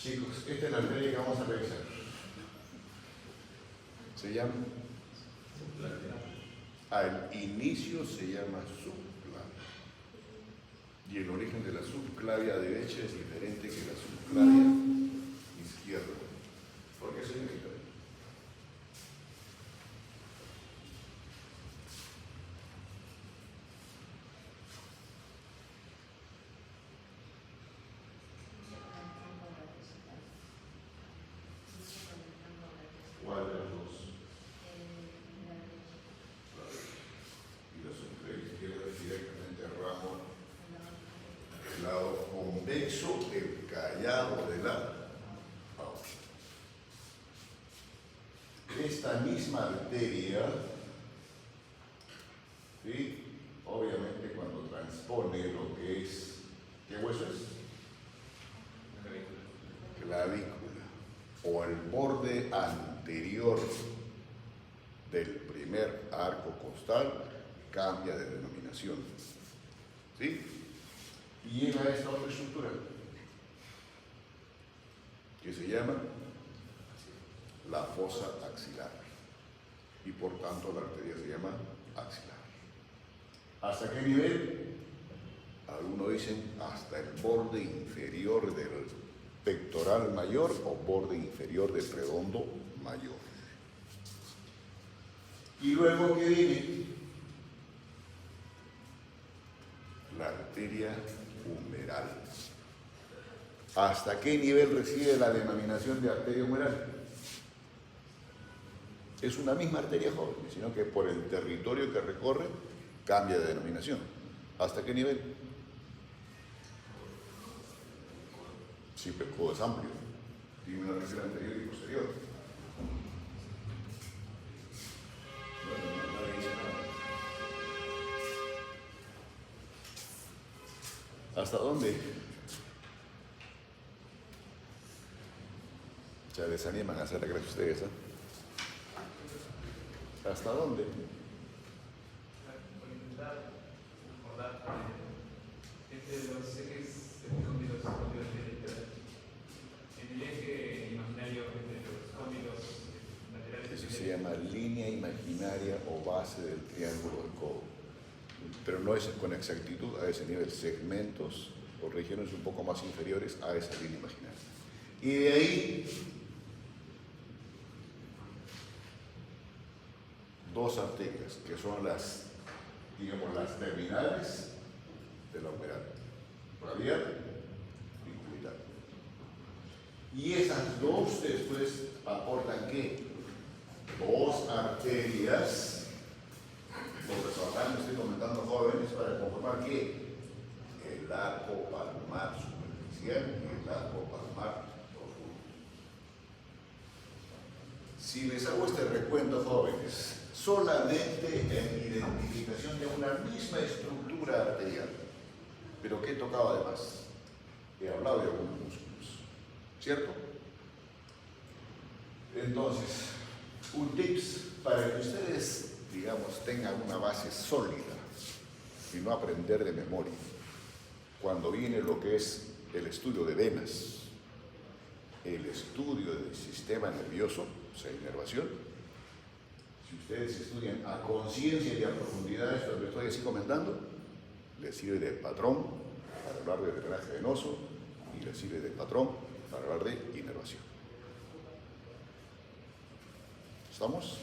Chicos, esta es la arteria que vamos a revisar. Se llama... Al inicio se llama subclavia. Y el origen de la subclavia derecha es diferente que la subclavia izquierda. ¿Por qué, señorita? ¿Cuál de las dos? Y la subclavia izquierda es directamente al ramo, el lado convexo, el callado de la aorta. Esta misma arteria, ¿sí? Obviamente cuando transpone lo que es, ¿qué hueso es? Clavícula, o el borde anterior del primer arco costal, cambia de denominación, ¿sí? Y llega a esta otra estructura, que se llama la fosa axilar, y por tanto la arteria se llama axilar. ¿Hasta qué nivel? Algunos dicen hasta el borde inferior del pectoral mayor o borde inferior del redondo mayor. Y luego, ¿qué viene? La arteria humeral. ¿Hasta qué nivel recibe la denominación de arteria humeral? Es una misma arteria joven, sino que por el territorio que recorre cambia de denominación. ¿Hasta qué nivel? Sí, pero el codo es amplio. Tiene una región anterior y posterior. No, nadie dice nada. ¿Hasta dónde? Ya les animan a hacer la clase ustedes, ¿eh? ¿Hasta dónde? Eso se llama línea imaginaria o base del triángulo del codo. Pero no es con exactitud a ese nivel, segmentos o regiones un poco más inferiores a esa línea imaginaria. Y de ahí dos arterias que son las, digamos, las terminales de la humeral, radial y cubital. Y esas dos después aportan ¿qué? Dos arterias, porque acá me estoy comentando jóvenes, para conformar ¿qué? El arco palmar superficial y el arco palmar profundo. Si les hago este recuento, jóvenes, solamente en identificación de una misma estructura arterial. ¿Pero qué tocaba además? He hablado de algunos músculos, ¿cierto? Entonces, un tips para que ustedes, digamos, tengan una base sólida y no aprender de memoria. Cuando viene lo que es el estudio de venas, el estudio del sistema nervioso, o sea, inervación, si ustedes estudian a conciencia y a profundidad esto que estoy así comentando, les sirve de patrón para hablar de drenaje venoso y les sirve de patrón para hablar de inervación. ¿Estamos?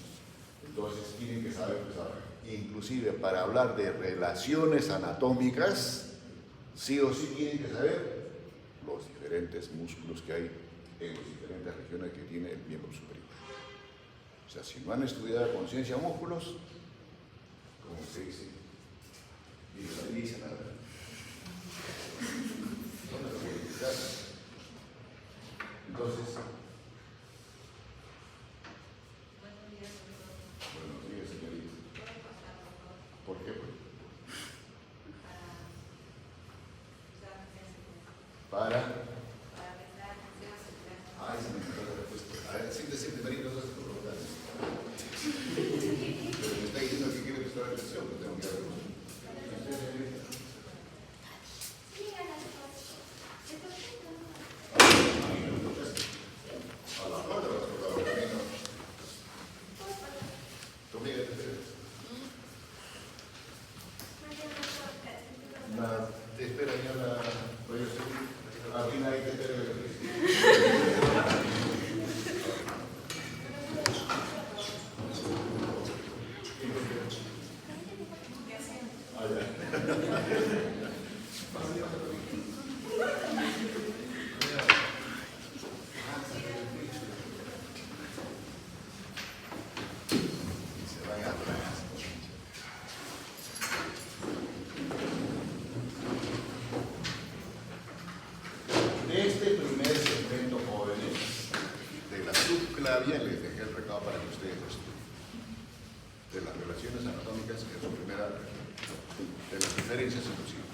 Entonces tienen que saber, inclusive para hablar de relaciones anatómicas, sí o sí tienen que saber los diferentes músculos que hay en las diferentes regiones que tiene el miembro superior. O sea, si no han estudiado a conciencia músculos, como se dice, y nadie dice nada. No me lo voy a explicar. Entonces, buenos días, señorita. ¿Por qué? Para. Ay, se me quitó la respuesta. A ver, siéntese, primerito, no se puede preguntar. Pero me está diciendo que quiere prestar atención, que tengo que dar respuesta. subclavia les dejé el recado para que ustedes lo estudien. De las relaciones anatómicas en su primera, de las diferencias en los signos.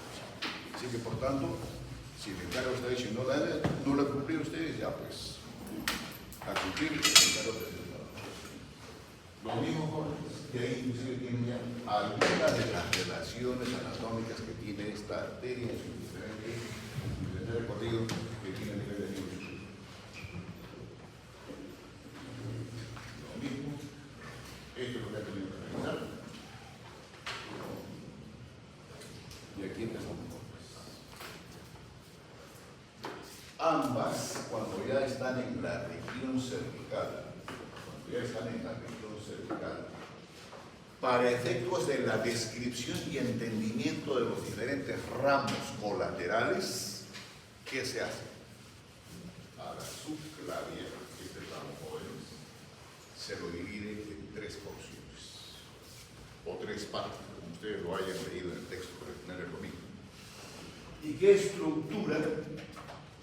Así que, por tanto, si le encarga a ustedes y no la cumplió ustedes, ya pues, a cumplir el encargo de lo mismo jóvenes, que ahí inclusive tienen ya algunas de las relaciones anatómicas que tiene esta arteria en su diferente recorrido que tiene a nivel de niños. Lo mismo, esto es lo que ha tenido que realizar. Y aquí empezamos. Ambas, cuando ya están en la región cervical, para efectos de la descripción y entendimiento de los diferentes ramos colaterales, ¿qué se hace? A la subclavia, este ramo jóvenes, se lo divide en tres porciones, o tres partes, como ustedes lo hayan leído en el texto, para tener lo mismo. ¿Y qué estructura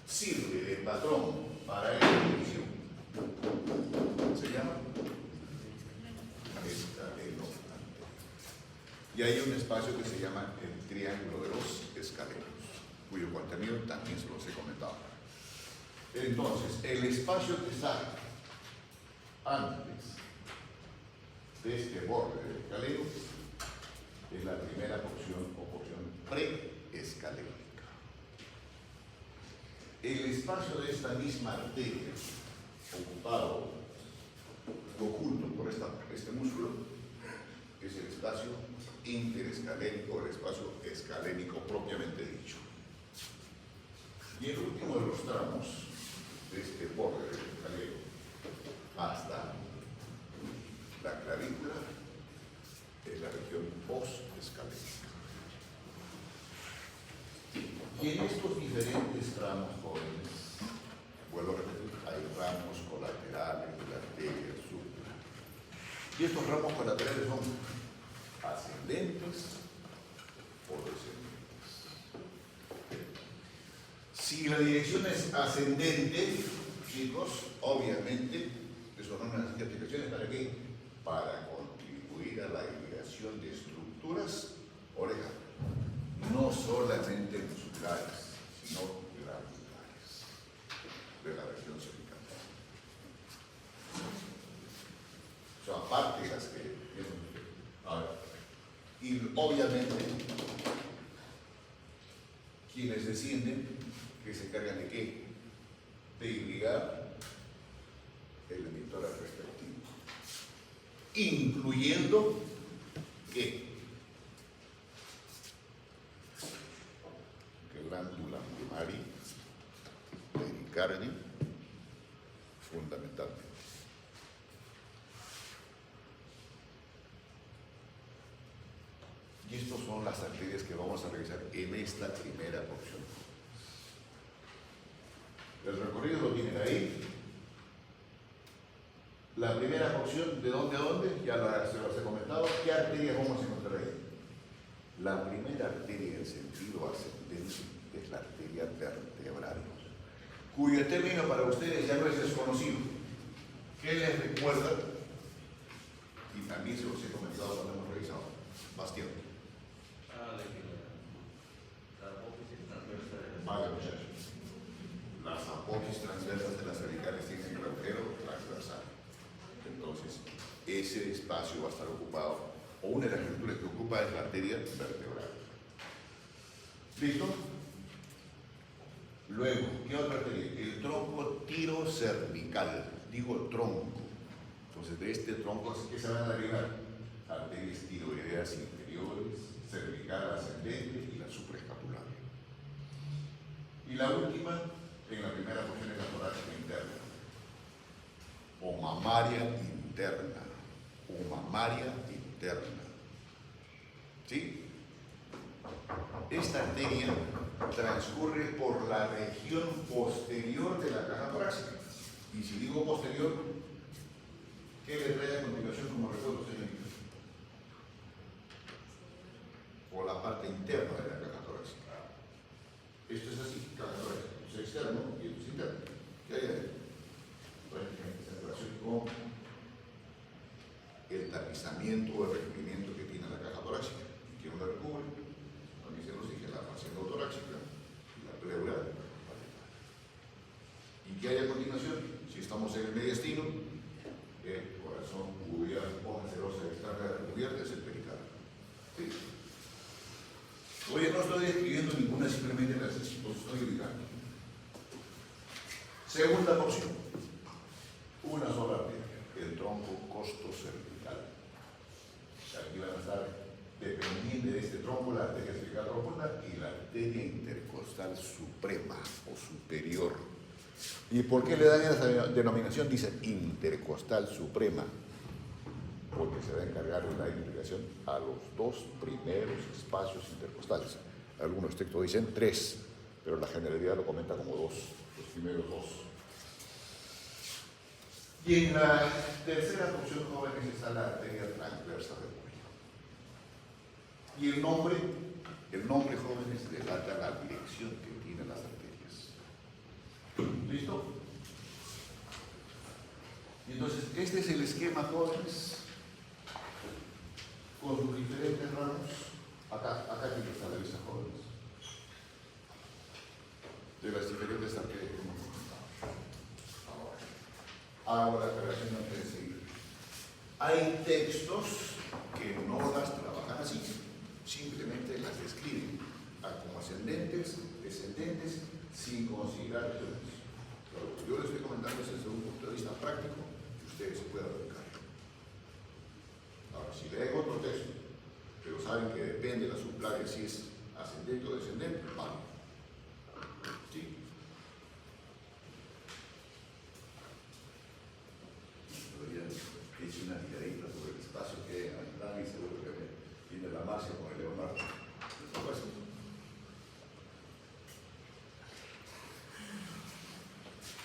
sirve de patrón para esta división? Se llama escaleno anterior. Y hay un espacio que se llama el triángulo de los escalenos, cuyo contenido también se los he comentado. Entonces, el espacio que está antes de este borde del escaleno es la primera porción o porción preescalénica. El espacio de esta misma arteria, ocupado, oculto por este músculo, es el espacio interescalénico, el espacio escalénico propiamente dicho. Y el último de los tramos de este borde del escaleno hasta la clavícula es la región posescalénica. Y en estos diferentes tramos jóvenes, vuelvo a repetir, hay ramos colaterales de la arteria supra. Y estos ramos colaterales son ascendentes o descendentes. Si la dirección es ascendente, chicos, obviamente, eso no necesita explicaciones. ¿Para qué? Para contribuir a la irrigación de estructuras, oreja, no solamente musculares, sino glandulares de la región cervical. O sea, aparte de las que ahora, y obviamente quienes descienden, que se encargan de qué? De irrigar el emitor respectivo, incluyendo ¿qué? Glándula primaria, pericardio, fundamentalmente. Y estas son las arterias que vamos a revisar en esta primera porción. El recorrido lo tienen ahí. La primera porción, ¿de dónde a dónde? Ya se los he comentado. ¿Qué arterias vamos a encontrar ahí? La primera arteria en sentido ascendente es la arteria vertebral, cuyo término para ustedes ya no es desconocido. ¿Qué les recuerda? Y también se los he comentado cuando hemos revisado. Bastión. Vale, muchachos. Las apófisis transversas de las cervicales tienen el agujero transversal. Entonces, ese espacio va a estar ocupado, o una de las estructuras que ocupa es la arteria vertebral. ¿Listo? Luego, ¿qué otra arteria? El tronco tirocervical. Digo tronco. Entonces, de este tronco, ¿qué se van a derivar? Arterias tiroideas inferiores, cervical ascendente y la supraescapular. Y la última, en la primera porción, es la torácica interna, o mamaria interna, o mamaria interna. ¿Sí? Esta arteria transcurre por la región posterior de la caja torácica. Y si digo posterior, ¿qué le trae a continuación como recuerdo, señorita? Por la parte interna de la caja torácica. Esto es así, caja torácica. Esto es externo y esto es interno. ¿Qué hay ahí? Bueno, en relación con tapizamiento o el recubrimiento que tiene la caja torácica. ¿Y quién la recubre? También se nos dije la fascia torácica y la pleura. ¿Y qué hay a continuación? Si estamos en el mediastino, el corazón, hoja serosa externa recubierta es el pericardio. ¿Sí? Oye, no estoy describiendo ninguna, simplemente las estoy ubicando. Segunda porción, una sola arteria, el tronco costocervical. Aquí van a estar, dependiendo de este tronco, la arteria cervical profunda y la arteria intercostal suprema o superior. ¿Y por qué le dan esa denominación? Dicen intercostal suprema, porque se va a encargar de la irrigación a los dos primeros espacios intercostales. Algunos textos dicen 3, pero la generalidad lo comenta como 2, los primeros 2. Y en la tercera porción, jóvenes, está la arteria transversa del cuello. Y el nombre, jóvenes, delata la dirección que tienen las arterias. ¿Listo? Y entonces, este es el esquema, jóvenes, con sus diferentes ramos. Acá tiene que estar la vista, jóvenes, de las diferentes arterias. Ahora, operación antes de seguir. Hay textos que no las trabajan así, simplemente las describen como ascendentes, descendentes, sin considerar teorías. Lo que yo les estoy comentando es desde un punto de vista práctico que ustedes puedan aplicar. Ahora, si leen otro texto, pero saben que depende de la subplagia si es ascendente o descendente, vale. ¿Sí? Hice una tiradita sobre el espacio que hay y seguro que tiene la Marcia con el Leonardo.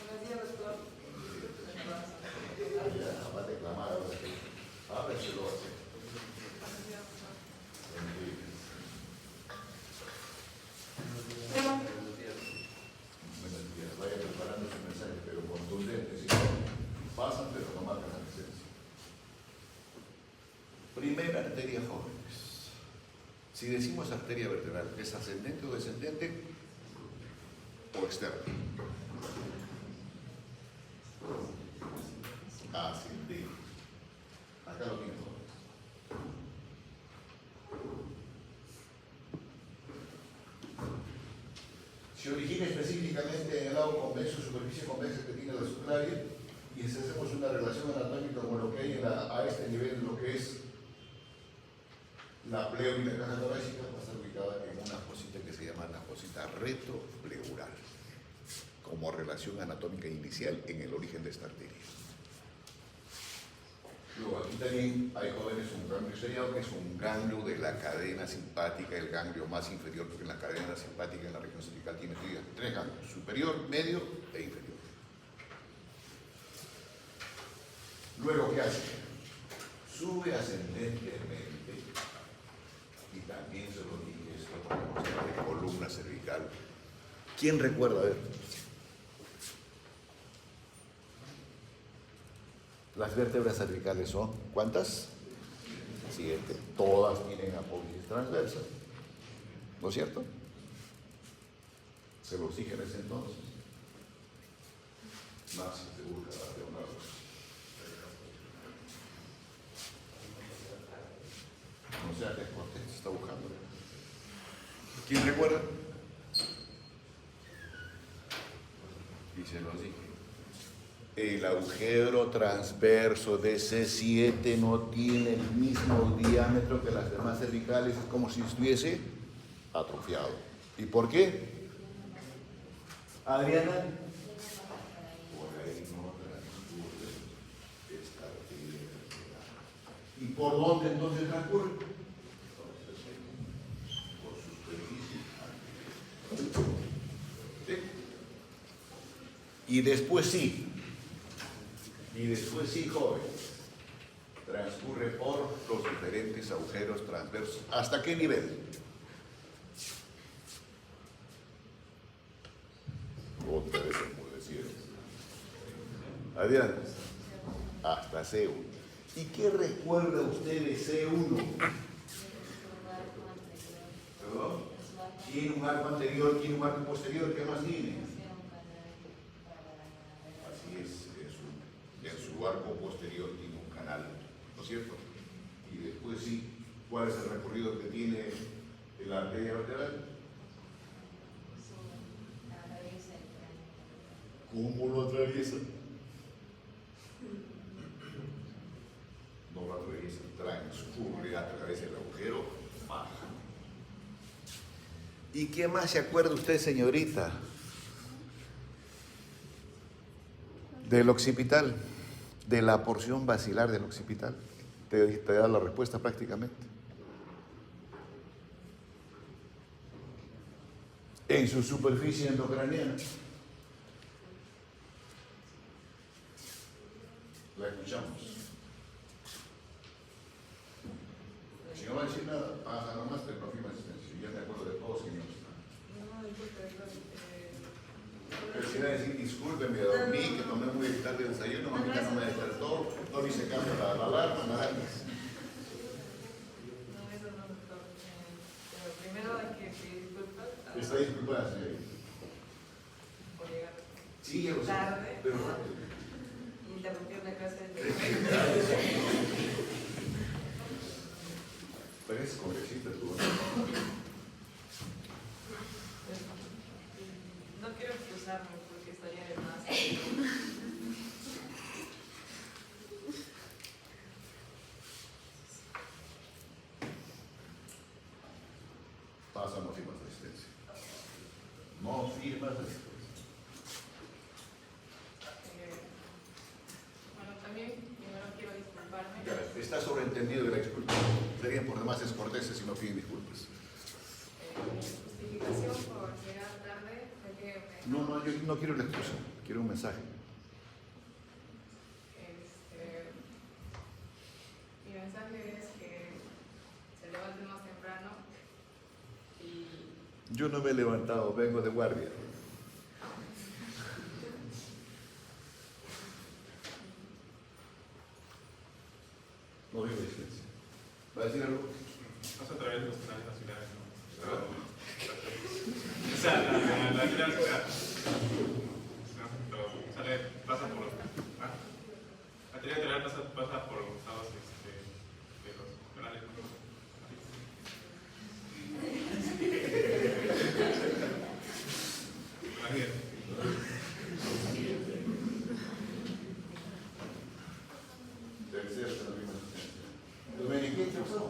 Buenos días, doctor. Aparte de clamar, a ver si lo hace. Buenos días. Vaya preparando su mensaje, pero contundente. Si no, pasan, pero no marcan la presencia. Primera arteria, jóvenes. Si decimos arteria vertebral, ¿es ascendente o descendente? ¿O externa? Ascendente. Acá lo tienen, jóvenes. Se origina específicamente en el lado convexo, superficie convexa que tiene la subclavia, y si hacemos una relación anatómica con lo que hay a este nivel, lo que es la pleo y la caja torácica, va a estar ubicada en una fosita que se llama la fosita retropleural, como relación anatómica inicial en el origen de esta arteria. Luego aquí también hay, jóvenes, un ganglio estriado, que es un ganglio de la cadena simpática, el ganglio más inferior, porque en la cadena simpática en la región cervical tiene 3 ganglios, superior, medio e inferior. Luego, ¿qué hace? Sube ascendentemente, y también se lo dije esto para mostrar de columna cervical. ¿Quién recuerda? A ver. Las vértebras cervicales son, ¿cuántas? 7. Todas tienen apófisis transversa, ¿no es cierto? Se los dije en ese entonces. Más si te busca la Leonardo. No sea descortés, se está buscando. ¿Quién recuerda? Y se los dije. El agujero transverso de C7 no tiene el mismo diámetro que las demás cervicales, es como si estuviese atrofiado. ¿Y por qué? Adriana. Por ahí no transcurre esta arteria. ¿Y por dónde entonces transcurre? Por superficie. ¿Sí? Y después sí. Jóvenes, transcurre por los diferentes agujeros transversos. ¿Hasta qué nivel? Otra vez como decía. Adrián, hasta C1. ¿Y qué recuerda usted de C1? ¿Perdón? Tiene un arco anterior, tiene un arco posterior, ¿qué más tiene? Así es, en su arco posterior tiene un canal, ¿no es cierto? Y después sí, ¿cuál es el recorrido que tiene la arteria lateral? ¿Cómo lo atraviesa? No lo atraviesa, transcurre a través del agujero, baja. ¿Y qué más se acuerda usted, señorita? Del occipital, de la porción basilar del occipital. Te da la respuesta prácticamente. En su superficie endocraniana. La escuchamos. Si no va a decir nada, pasa nomás, te confirma asistencia. Ya me acuerdo de todos, señores. Pero si va a decir, disculpe, me dormí, que tomé muy tarde el desayuno, mamita no me despertó, no le hice caso a la alarma, nada más. No, eso no, doctor. Pero primero hay que pedir disculpas. Está disculpada, señorita. Por llegar Sí, ya lo sé, tarde. pero rápido. Interrumpir la clase de Pareces congresista tú. No quiero excusarme porque estaría de más. Pasa, no firmas asistencia. No firmas asistencia. Bueno, también primero quiero disculparme. Ya, está sobreentendido de la disculpa. Serían por demás descorteses si no piden disculpas. Mi justificación por llegar tarde fue que No, yo no quiero la excusa, quiero un mensaje. mi mensaje es que se levanten más temprano y Yo no me he levantado, vengo de guardia. No digo asistencia. ¿Va a decir algo? Pasa a través de los canales nacionales, ¿no? O sea, la línea nacional pasa por los... La teoría lateral pasa por los estados de los canales, ¿no? Imagínate. Tercero, no firmas asistencia. Doménico, ¿qué pasó?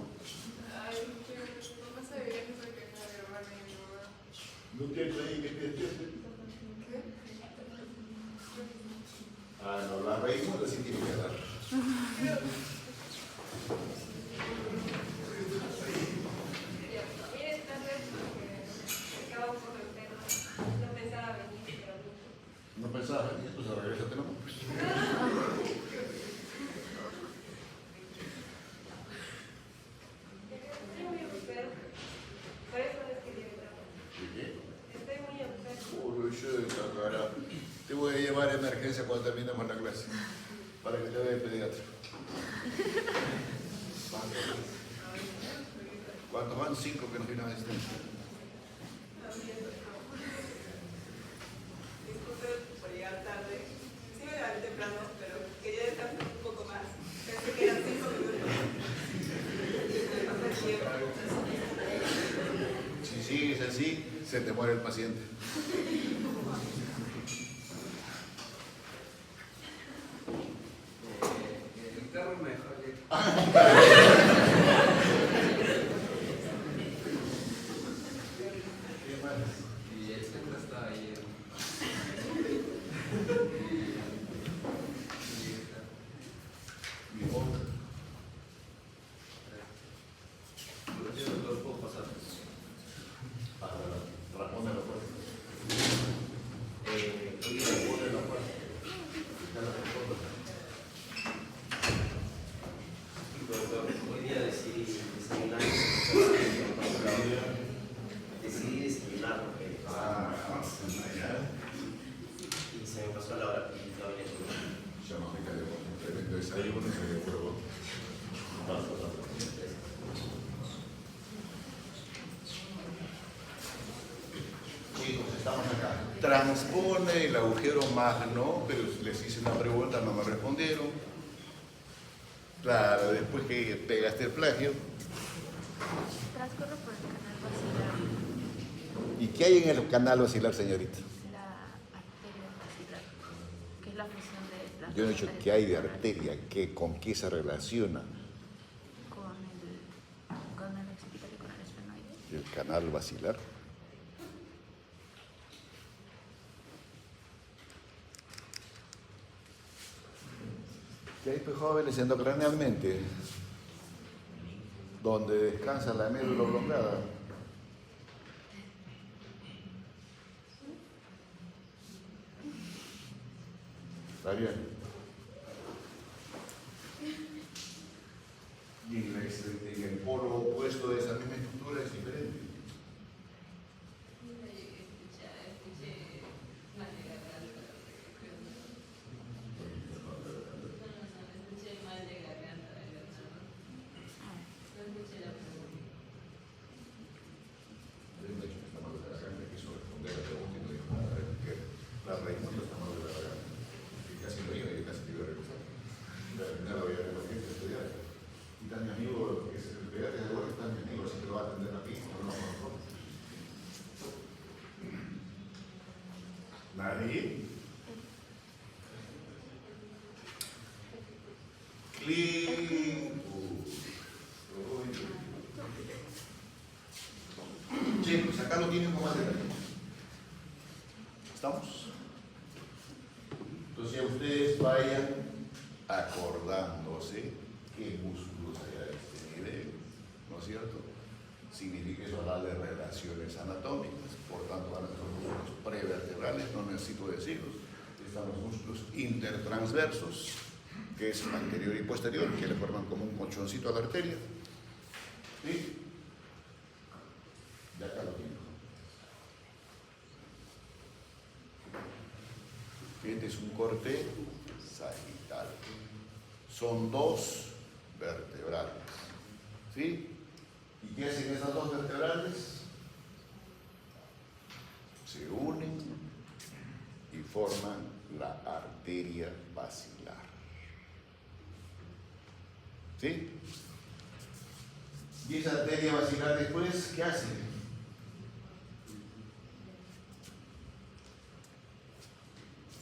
ay, que no me sé bien eso que me agarraron en mi lugar. ¿No tienes ahí que te despierte? ¿Qué? Ah, no, la raíz no sí tiene que dar. Mire, esta vez porque acabo por el tema. No pensaba venir, pero No pensaba, pues regrésate, ¿no? estoy muy enfermo. Por eso les quería entrar. ¿De qué? Estoy muy enfermo. Uy, yo cara. Te voy a llevar a emergencia cuando terminemos la clase. Para que te vea el pediatra. ¿Cuántos van? 5 que no tienen asistencia. Disculpe por llegar tarde. Sí me levanté temprano, pero quería descansar un poco más. Pensé que eran 5 minutos. Me pasó el tiempo. Si sigues así, se te muere el paciente. El carro mejor. ¿Qué más? Y el centro está ahí. Mi boca. Yo lo puedo pasar. Ramón de la puerta. Ramón de la puerta. Ya la respondo. desayúnese de huevo. Chicos, estamos acá. Transpone el agujero magno, pero les hice una pregunta, no me respondieron. Claro, después que pegaste el plagio. Transcurre por el canal basilar, ¿Y qué hay en el canal basilar, señorita? la arteria basilar, que es la fusión de las Yo he dos dicho arterias que hay de cerebrales arteria, ¿con qué se relaciona con el occipital y con el esfenoide. el canal basilar? ¿Qué hay, pues, jóvenes, endocranealmente? Donde descansa la médula oblongada. ¿Está bien? Y en el polo opuesto de esa misma estructura es diferente. La raíz no está mal de la garganta, que casi no iba y casi te iba a recusar. La voy a recoger y estudiar. Y está mi amigo, que es el pediatra de Borges, está mi amigo, así que lo va a atender aquí, no. ¿Nadie? Clic. Chicos, acá lo tienen como más detalle. ¿Estamos? Entonces ya ustedes vayan acordándose qué músculos hay a este nivel, ¿no es cierto? Significa eso hablar de relaciones anatómicas, por tanto van a ser los músculos prevertebrales, no necesito decirlos. Están los músculos intertransversos, que es anterior y posterior, que le forman como un colchoncito a la arteria. ¿Sí? Ya acá lo tienen. Este es un corte sagital. Son dos vertebrales. ¿Sí? ¿Y qué hacen esas dos vertebrales? Se unen y forman la arteria basilar. ¿Sí? Y esa arteria basilar después, ¿qué hace?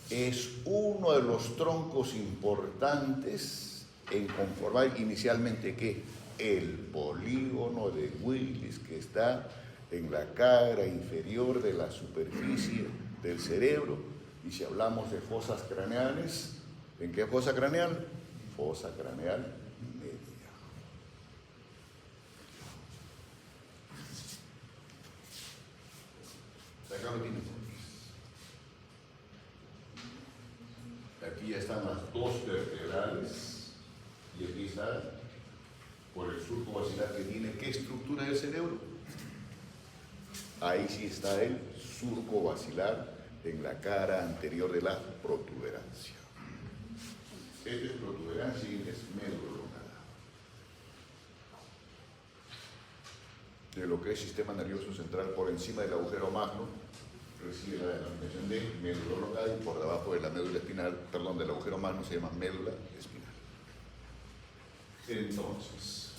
Es uno de los troncos importantes en conformar inicialmente ¿qué? El polígono de Willis, que está en la cara inferior de la superficie del cerebro. Y si hablamos de fosas craneales, ¿en qué fosa craneal? Fosa craneal media. Acá lo tienes. Aquí ya están las dos vertebrales y aquí está por el surco basilar que tiene ¿qué estructura del cerebro? Ahí sí está el surco basilar en la cara anterior de la protuberancia. Esta es protuberancia y es médula oblongada. De lo que es sistema nervioso central por encima del agujero magno, recibe la denominación de médula oblongada y por debajo de la médula espinal, perdón, del agujero magno se llama médula espinal. Entonces,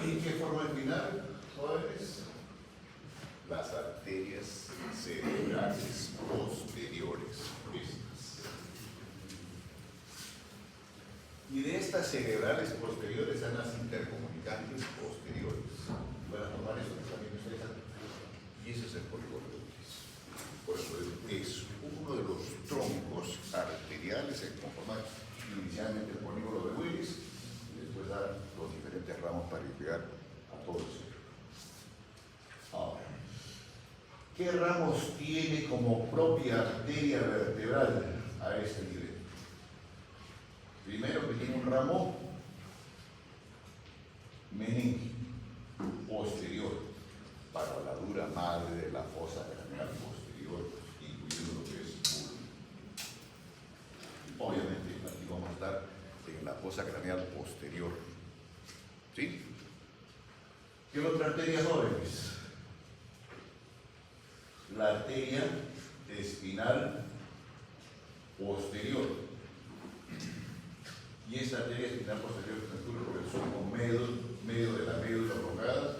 ¿y qué forma espinal, jóvenes? Las arterias cerebrales posteriores. Estas. Y de estas cerebrales posteriores están las intercomunicantes posteriores. Van a tomar eso que también ustedes han. Y ese es el polígono de Willis. Por eso es uno de los troncos arteriales en conformar inicialmente el polígono de Willis y después dar los diferentes ramos para llegar a todo el cerebro. Ahora, ¿qué ramos tiene como propia arteria vertebral a este nivel? Primero que tiene un ramo meningi posterior para la dura madre de la fosa craneal posterior, incluyendo lo que es bulbo. Obviamente fosa craneal posterior. ¿Sí? ¿Qué otra arteria, jóvenes? La arteria espinal posterior. Y esta arteria espinal posterior transcurre por el surco medio de la médula oblongada,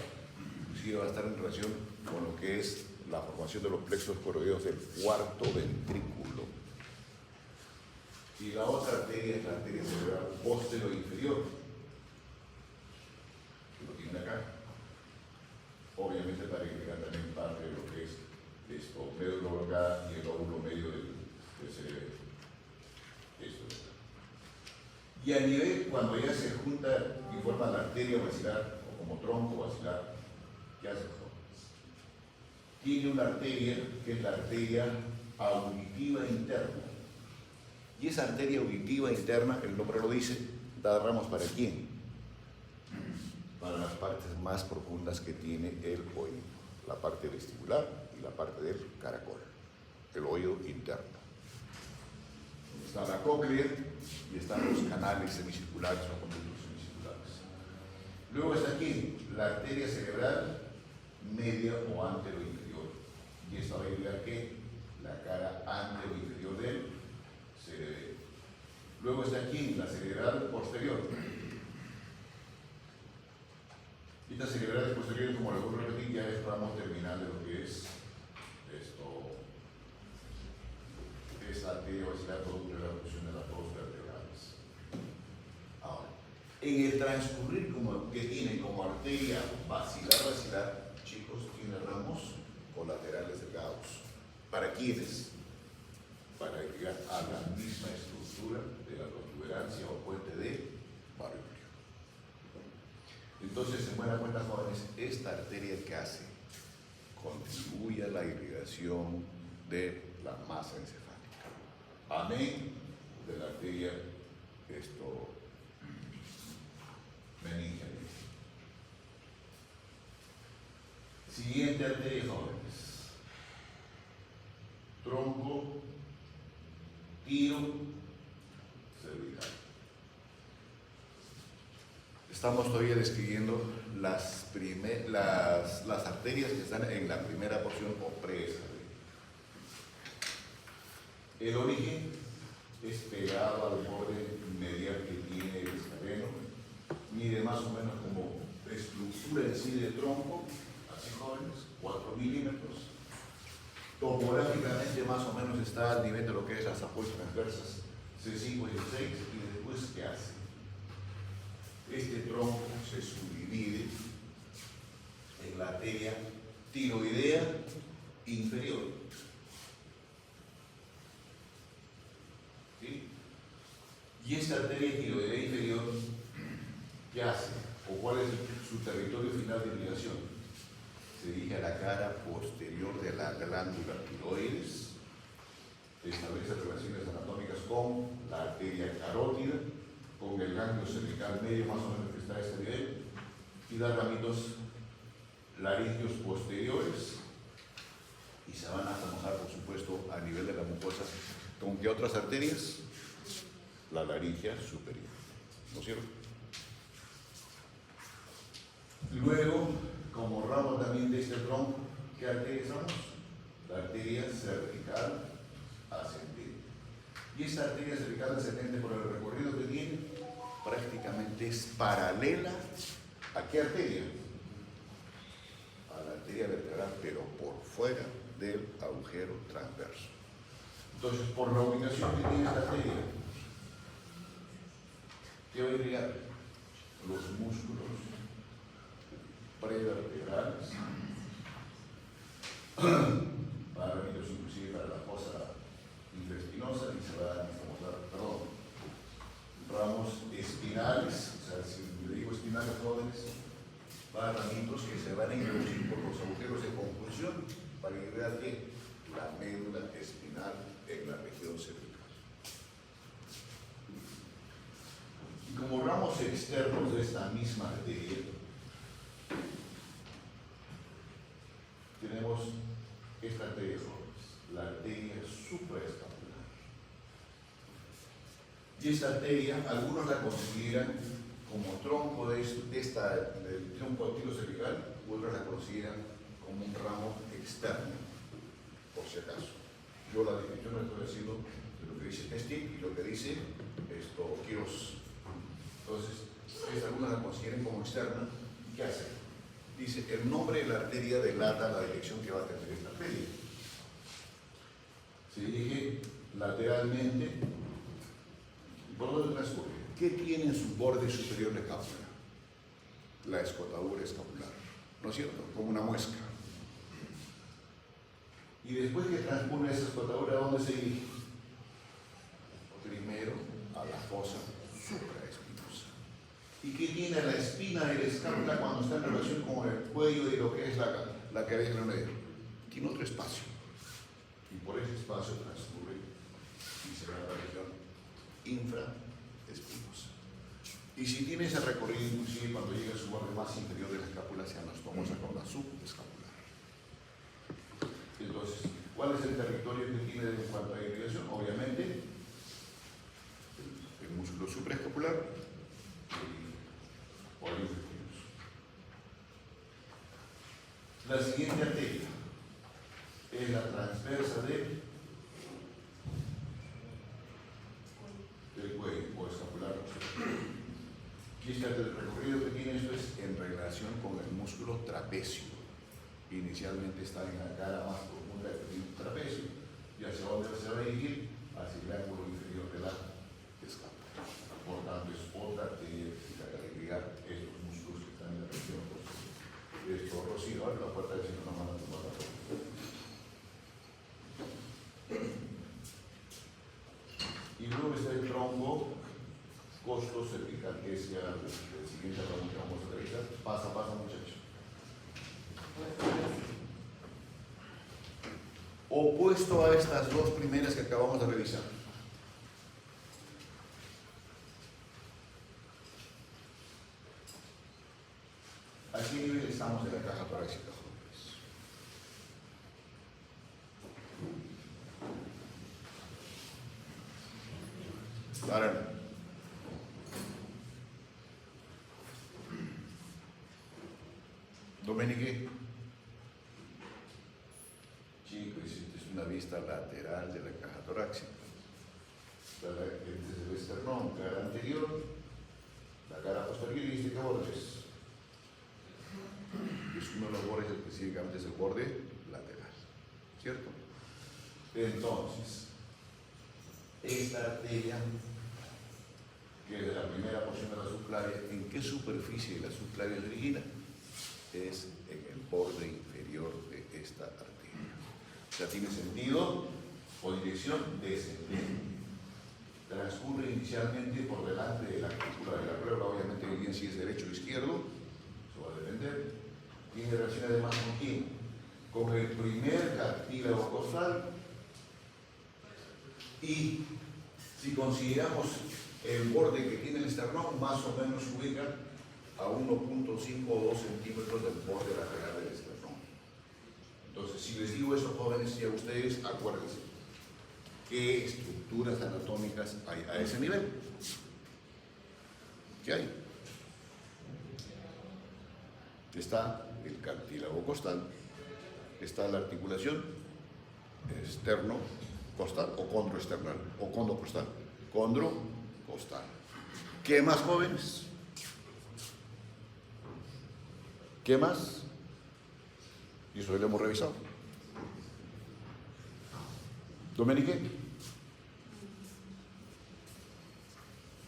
inclusive va a estar en relación con lo que es la formación de los plexos coroideos del cuarto ventrículo. Y la otra arteria es la arteria cerebral posterior inferior, que lo tiene acá. Obviamente para indicar también parte de lo que es esto, médula oblongada y el lóbulo medio del cerebro. Esto está. Y a nivel, cuando ya se junta y forma la arteria basilar, o como tronco basilar, ¿qué hace? Tiene una arteria que es la arteria auditiva interna. Y esa arteria auditiva interna, el nombre lo dice, da ramos ¿para quién? Para las partes más profundas que tiene el oído, la parte vestibular y la parte del caracol, el oído interno. Está la cóclea y están los canales semicirculares o conductos semicirculares. Luego está aquí la arteria cerebral media o anteroinferior. Y esta va a indicar que la cara anteroinferior del cerebelo. Luego está aquí la cerebral posterior. Y esta cerebral posterior, como lo vuelvo a repetir, ya es ramo terminal de lo que es esta arteria basilar producto de la fusión de las dos vertebrales. Ahora, en el transcurrir que tiene como arteria basilar, chicos, tiene ramos colaterales delgados. ¿Para quiénes? Para llegar a la misma estructura de la protuberancia o puente de Barrionuccio. Entonces, en buena cuenta, jóvenes, esta arteria que hace contribuye a la irrigación de la masa encefálica. Amén de la arteria meningial. Siguiente arteria, jóvenes. Tronco, tiro, cervical. Estamos todavía describiendo las arterias que están en la primera porción o presa. El origen es pegado al borde medial que tiene el escaleno, mide más o menos como estructura en sí de tronco, así jóvenes, 4 milímetros. Topográficamente más o menos está al nivel de lo que es las apoyas transversas C5 y C6, y después ¿qué hace? Este tronco se subdivide en la arteria tiroidea inferior. ¿Sí? Y esta arteria tiroidea inferior, ¿qué hace? ¿O cuál es su territorio final de irrigación? Se dirige a la cara posterior de la glándula tiroides, establece relaciones anatómicas con la arteria carótida, con el ganglio cervical medio más o menos que está a este nivel, y da ramitos laringios posteriores, y se van a trabajar, por supuesto, a nivel de la mucosa. ¿Con qué otras arterias? La laringia superior, ¿no es cierto? Luego, como ramo también de este tronco, ¿qué arteria somos? La arteria cervical ascendente. Y esta arteria cervical ascendente, por el recorrido que tiene, prácticamente es paralela ¿a qué arteria? A la arteria vertebral, pero por fuera del agujero transverso. Entonces, por la ubicación que tiene esta arteria, ¿qué va a irrigar? Los músculos prevertebrales, para ramitos inclusive para la fosa intestinosa, y se va a dar, ramos espinales, o sea, si le digo espinales jóvenes, va a ramitos que se van a introducir por los agujeros de conjunción para irrigar ¿qué? La médula espinal en la región cervical. Y como ramos externos de esta misma arteria, tenemos esta arteria, la arteria supraescapular. Y esta arteria, algunos la consideran como tronco del tronco activo cervical, otros la consideran como un ramo externo, por si acaso. Yo la definición la estoy haciendo de lo que dice Testing y lo que dice Quirós. Entonces, algunas la consideran como externa. ¿Qué hace? Dice, el nombre de la arteria delata la dirección que va a tener esta arteria. Se dirige lateralmente. ¿Por dónde transcurre? ¿Qué tiene en su borde superior la escápula? La escotadura escapular, ¿no es cierto? Como una muesca. Y después que transcurre esa escotadura, ¿a dónde se dirige? Primero a la fosa supraespinosa. ¿Y qué tiene la espina de la escápula cuando está en relación con el cuello y lo que es la cabeza en el medio? Tiene otro espacio. Y por ese espacio transcurre y se va a la región infraespinosa. Y si tiene ese recorrido, inclusive cuando llega a su borde más inferior de la escápula, se anastomosa con la subescapular. Entonces, ¿cuál es el territorio que tiene en cuanto a irrigación? Obviamente, el músculo supraescapular o el inferior. La siguiente arteria es la transversa del cuello o escapular. Y el recorrido que tiene esto es en relación con el músculo trapecio. Inicialmente está en la cara más profunda del trapecio y hacia dónde se va a dirigir, hacia el ángulo inferior de la escápula. Por tanto, es otra arteria que para irrigar estos músculos que están en la región. Esto, Rocío, abre la puerta de si no nos van a tomar la puerta. Y luego está el tronco costo cervical, que es ya el siguiente ramo que vamos a revisar. Pasa, muchachos. Opuesto a estas dos primeras que acabamos de revisar. ¿A qué nivel estamos de la caja torácica, jóvenes? Claro. Domenique. Chicos, esta es una vista lateral de la caja torácica. Desde el esternón, cara anterior, la cara posterior y este borde es uno de los bordes específicamente es el borde lateral, ¿cierto? Entonces, esta arteria, que es de la primera porción de la subclavia, ¿en qué superficie de la subclavia se origina? Es en el borde inferior de esta arteria. O sea, tiene sentido o dirección descendente. Transcurre inicialmente por delante de la cúpula de la pleura, obviamente bien si es derecho o izquierdo, eso va a depender. Tiene relación además con el primer cartílago costal y si consideramos el borde que tiene el esternón, más o menos se ubica a 1.5 o 2 centímetros del borde lateral del esternón. Entonces, si les digo eso, jóvenes, ya ustedes acuérdense qué estructuras anatómicas hay a ese nivel. ¿Qué hay? Está el cartílago costal, está la articulación externo-costal o condroesternal o condrocostal. Condrocostal. ¿Qué más, jóvenes? ¿Qué más? Y eso lo hemos revisado. Domenique.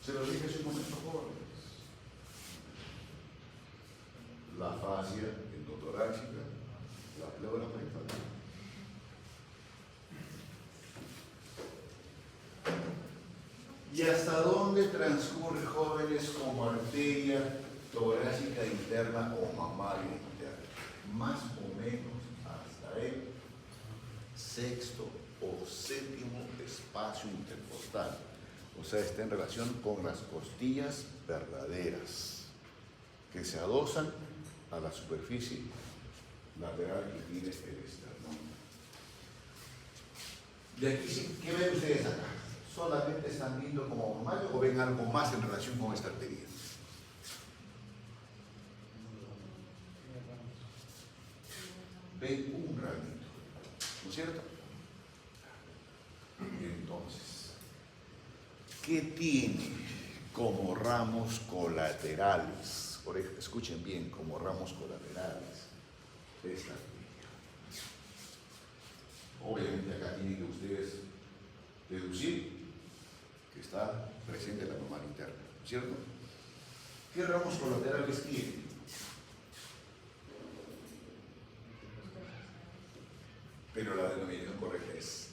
Se lo dije hace un momento, jóvenes. La fascia endotorácica, la pleura periférica. ¿Y hasta dónde transcurre, jóvenes, como arteria torácica interna o mamaria interna? Más o menos hasta el sexto o séptimo espacio intercostal. O sea, está en relación con las costillas verdaderas que se adosan a la superficie lateral que tiene el esternón. De aquí, ¿qué ven ustedes acá? solamente están viendo como normal o ven algo más en relación con esta arteria? Ven un ramito, ¿no es cierto? Entonces, ¿qué tiene como ramos colaterales? Escuchen bien, como ramos colaterales esta arteria. Obviamente acá tienen que ustedes deducir que está presente la normal interna, ¿no es cierto? ¿Qué ramos colaterales tiene? Pero la denominación correcta es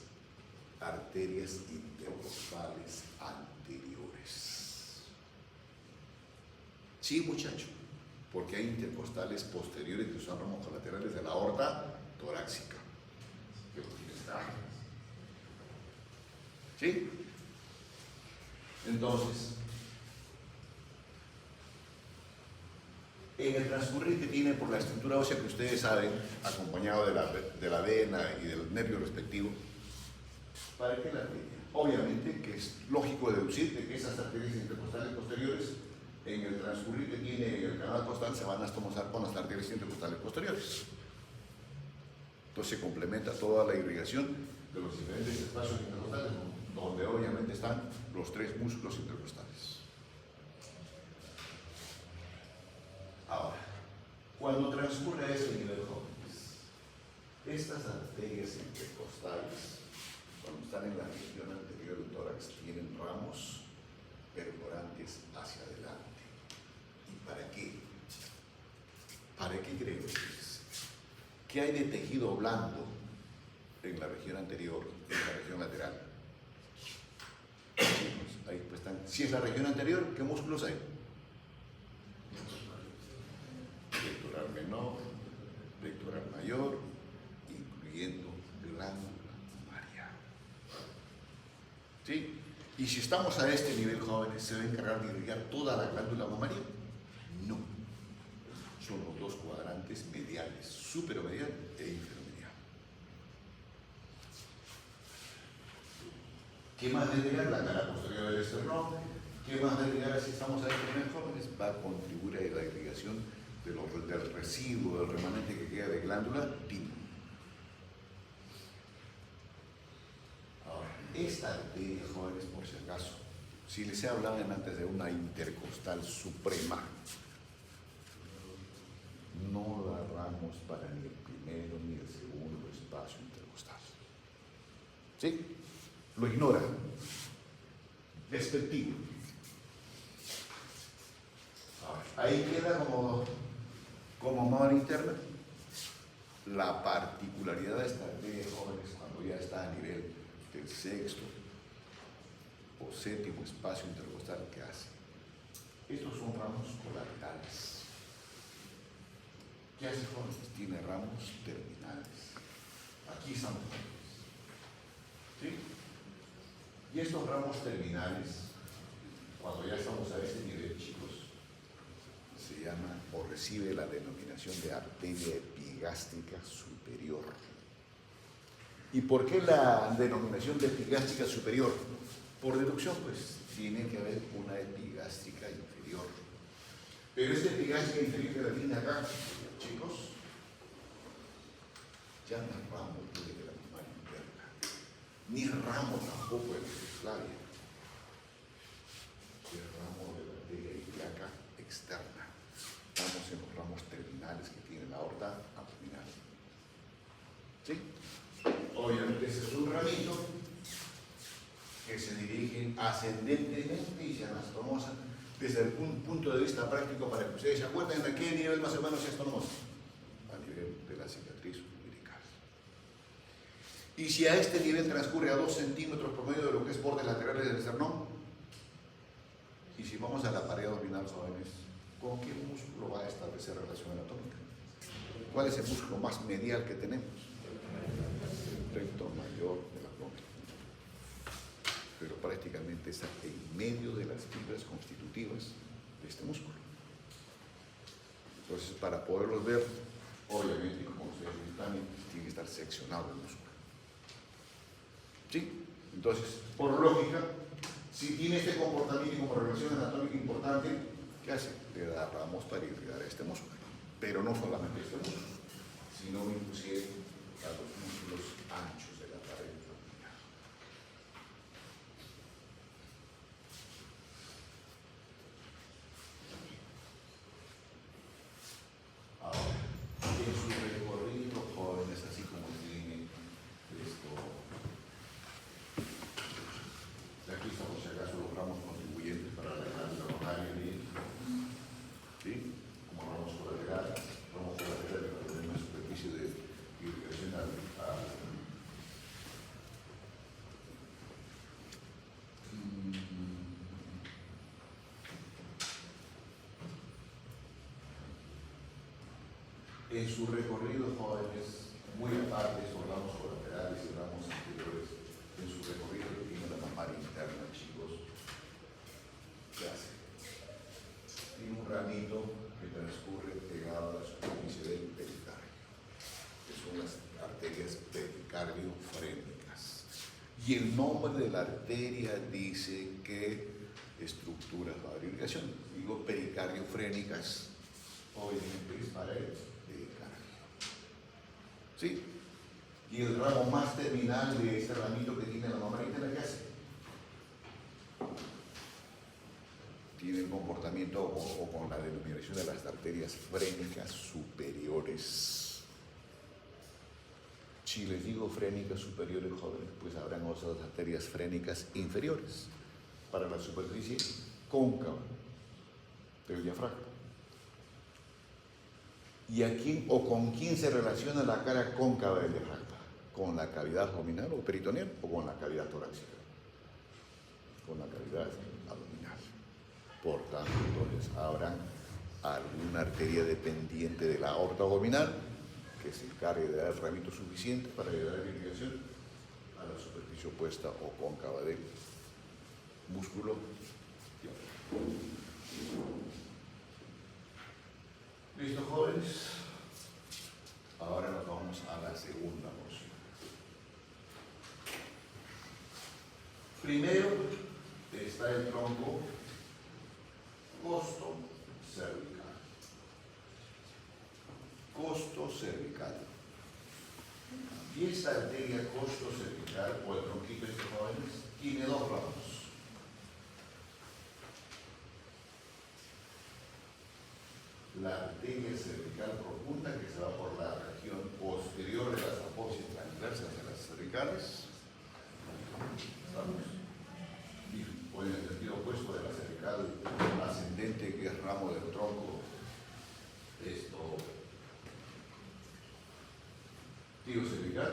arterias intercostales anteriores. Sí, muchacho, porque hay intercostales posteriores que son ramos colaterales de la aorta torácica. ¿Sí? Entonces, en el transcurrir que tiene por la estructura ósea que ustedes saben, acompañado de la vena y del nervio respectivo, ¿para qué la arteria? Obviamente que es lógico deducir de que esas arterias intercostales posteriores, en el transcurrir que tiene el canal costal, se van a estomosar con las arterias intercostales posteriores. Entonces se complementa toda la irrigación de los diferentes espacios intercostales, donde obviamente están los tres músculos intercostales. Ahora, cuando transcurre ese nivel, jóvenes, estas arterias intercostales, cuando están en la región anterior del tórax, tienen ramos perforantes hacia adelante. ¿Y para qué? ¿Para qué creen ustedes? ¿Qué hay de tejido blando en la región anterior, en la región lateral? Ahí pues están. Si es la región anterior, ¿qué músculos hay? Pectoral menor, pectoral mayor, incluyendo glándula mamaria. ¿Sí? Y si estamos a este nivel, jóvenes, ¿se va a encargar de irrigar toda la glándula mamaria? No. Son los dos cuadrantes mediales, superomedial e infromedial. ¿Qué más debe llegar? La cara posterior del esternón. ¿Qué más debe llegar si estamos a este nivel, jóvenes? Va a contribuir a la irrigación del residuo, del remanente que queda de glándula timo. Ahora, esta arteria, jóvenes, por si acaso, si les he hablado antes de una intercostal suprema, no da ramos para ni el primero ni el segundo espacio intercostal. ¿Sí? Lo ignora. Despectivo. Ahí queda como mama interna la particularidad de esta arteria, jóvenes, cuando ya está a nivel del sexto o séptimo espacio intercostal que hace. Estos son ramos colaterales. ¿Qué hace, jóvenes? Tiene ramos terminales. Aquí están los ramos. ¿Sí? Y estos ramos terminales, cuando ya estamos a este nivel, chicos, se llama o recibe la denominación de arteria epigástrica superior. ¿Y por qué la denominación de epigástrica superior? Por deducción, pues, tiene que haber una epigástrica inferior. Pero esta epigástrica inferior que la tiene acá, chicos, ya no es ramo de la mama interna, ni ramo tampoco de la subclavia, es ramo de la arteria ilíaca externa. Estamos en los ramos terminales que tiene la aorta abdominal. ¿Sí? Obviamente ese es un ramito que se dirige ascendentemente y se anastomosa desde el punto de vista práctico, para que ustedes se acuerden de qué nivel más o menos se anastomosa. A nivel de la cicatriz umbilical. Y si a este nivel transcurre a 2 centímetros promedio de lo que es bordes laterales del esternón, y si vamos a la pared abdominal, jóvenes, ¿con qué músculo va a establecer relación anatómica? ¿Cuál es el músculo más medial que tenemos? El recto mayor del abdomen. Pero prácticamente está en medio de las fibras constitutivas de este músculo. Entonces, para poderlos ver, obviamente, como ustedes están, tiene que estar seccionado el músculo. ¿Sí? Entonces, por lógica, Si tiene este comportamiento como relación anatómica importante, ¿qué hace? Le agarramos para irrigar este músculo. Pero no solamente este músculo, sino inclusive a los músculos anchos de la pared abdominal. Ahora, en su recorrido, jóvenes, así como tiene esto, aquí estamos, si acaso, logramos contribuyentes para trabajar bien, ¿sí? Como vamos a colateral, de una superficie de irrigación en su recorrido, jóvenes, muy aparte de esos ramos colaterales y ramos anteriores, en su recorrido que tiene la mamaria interna, chicos, ¿qué hace? Tiene un ramito que transcurre pegado a la superficie del pericardio, que son las arterias pericardiofrénicas. Y el nombre de la arteria dice que estructuras va a dar irrigación. Digo pericardiofrénicas, obviamente es para el pericardio. ¿Sí? Y el ramo más terminal de este ramito que tiene la mamaria interna, ¿qué hace? Tiene el comportamiento o con la denominación de las arterias frénicas superiores. Si les digo frénicas superiores, jóvenes, pues habrán otras arterias frénicas inferiores para la superficie cóncava del diafragma. ¿Y a quién o con quién se relaciona la cara cóncava del diafragma? ¿Con la cavidad abdominal o peritoneal o con la cavidad torácica? Con la cavidad abdominal. Por tanto, entonces habrá alguna arteria dependiente de la aorta abdominal que se encargue de dar el ramito suficiente para llevar la irrigación a la superficie opuesta o cóncava del músculo diafragma. ¿Listo, jóvenes? Ahora nos vamos a la segunda porción. Primero está el tronco costo cervical. Costo cervical. Y esta arteria costo cervical, o el tronquito de estos jóvenes, tiene dos ramos. La arteria cervical profunda, que se va por la región posterior de las apófisis transversas de las cervicales. ¿Estamos? Y por el sentido opuesto de la cervical ascendente, que es ramo del tronco, tío cervical.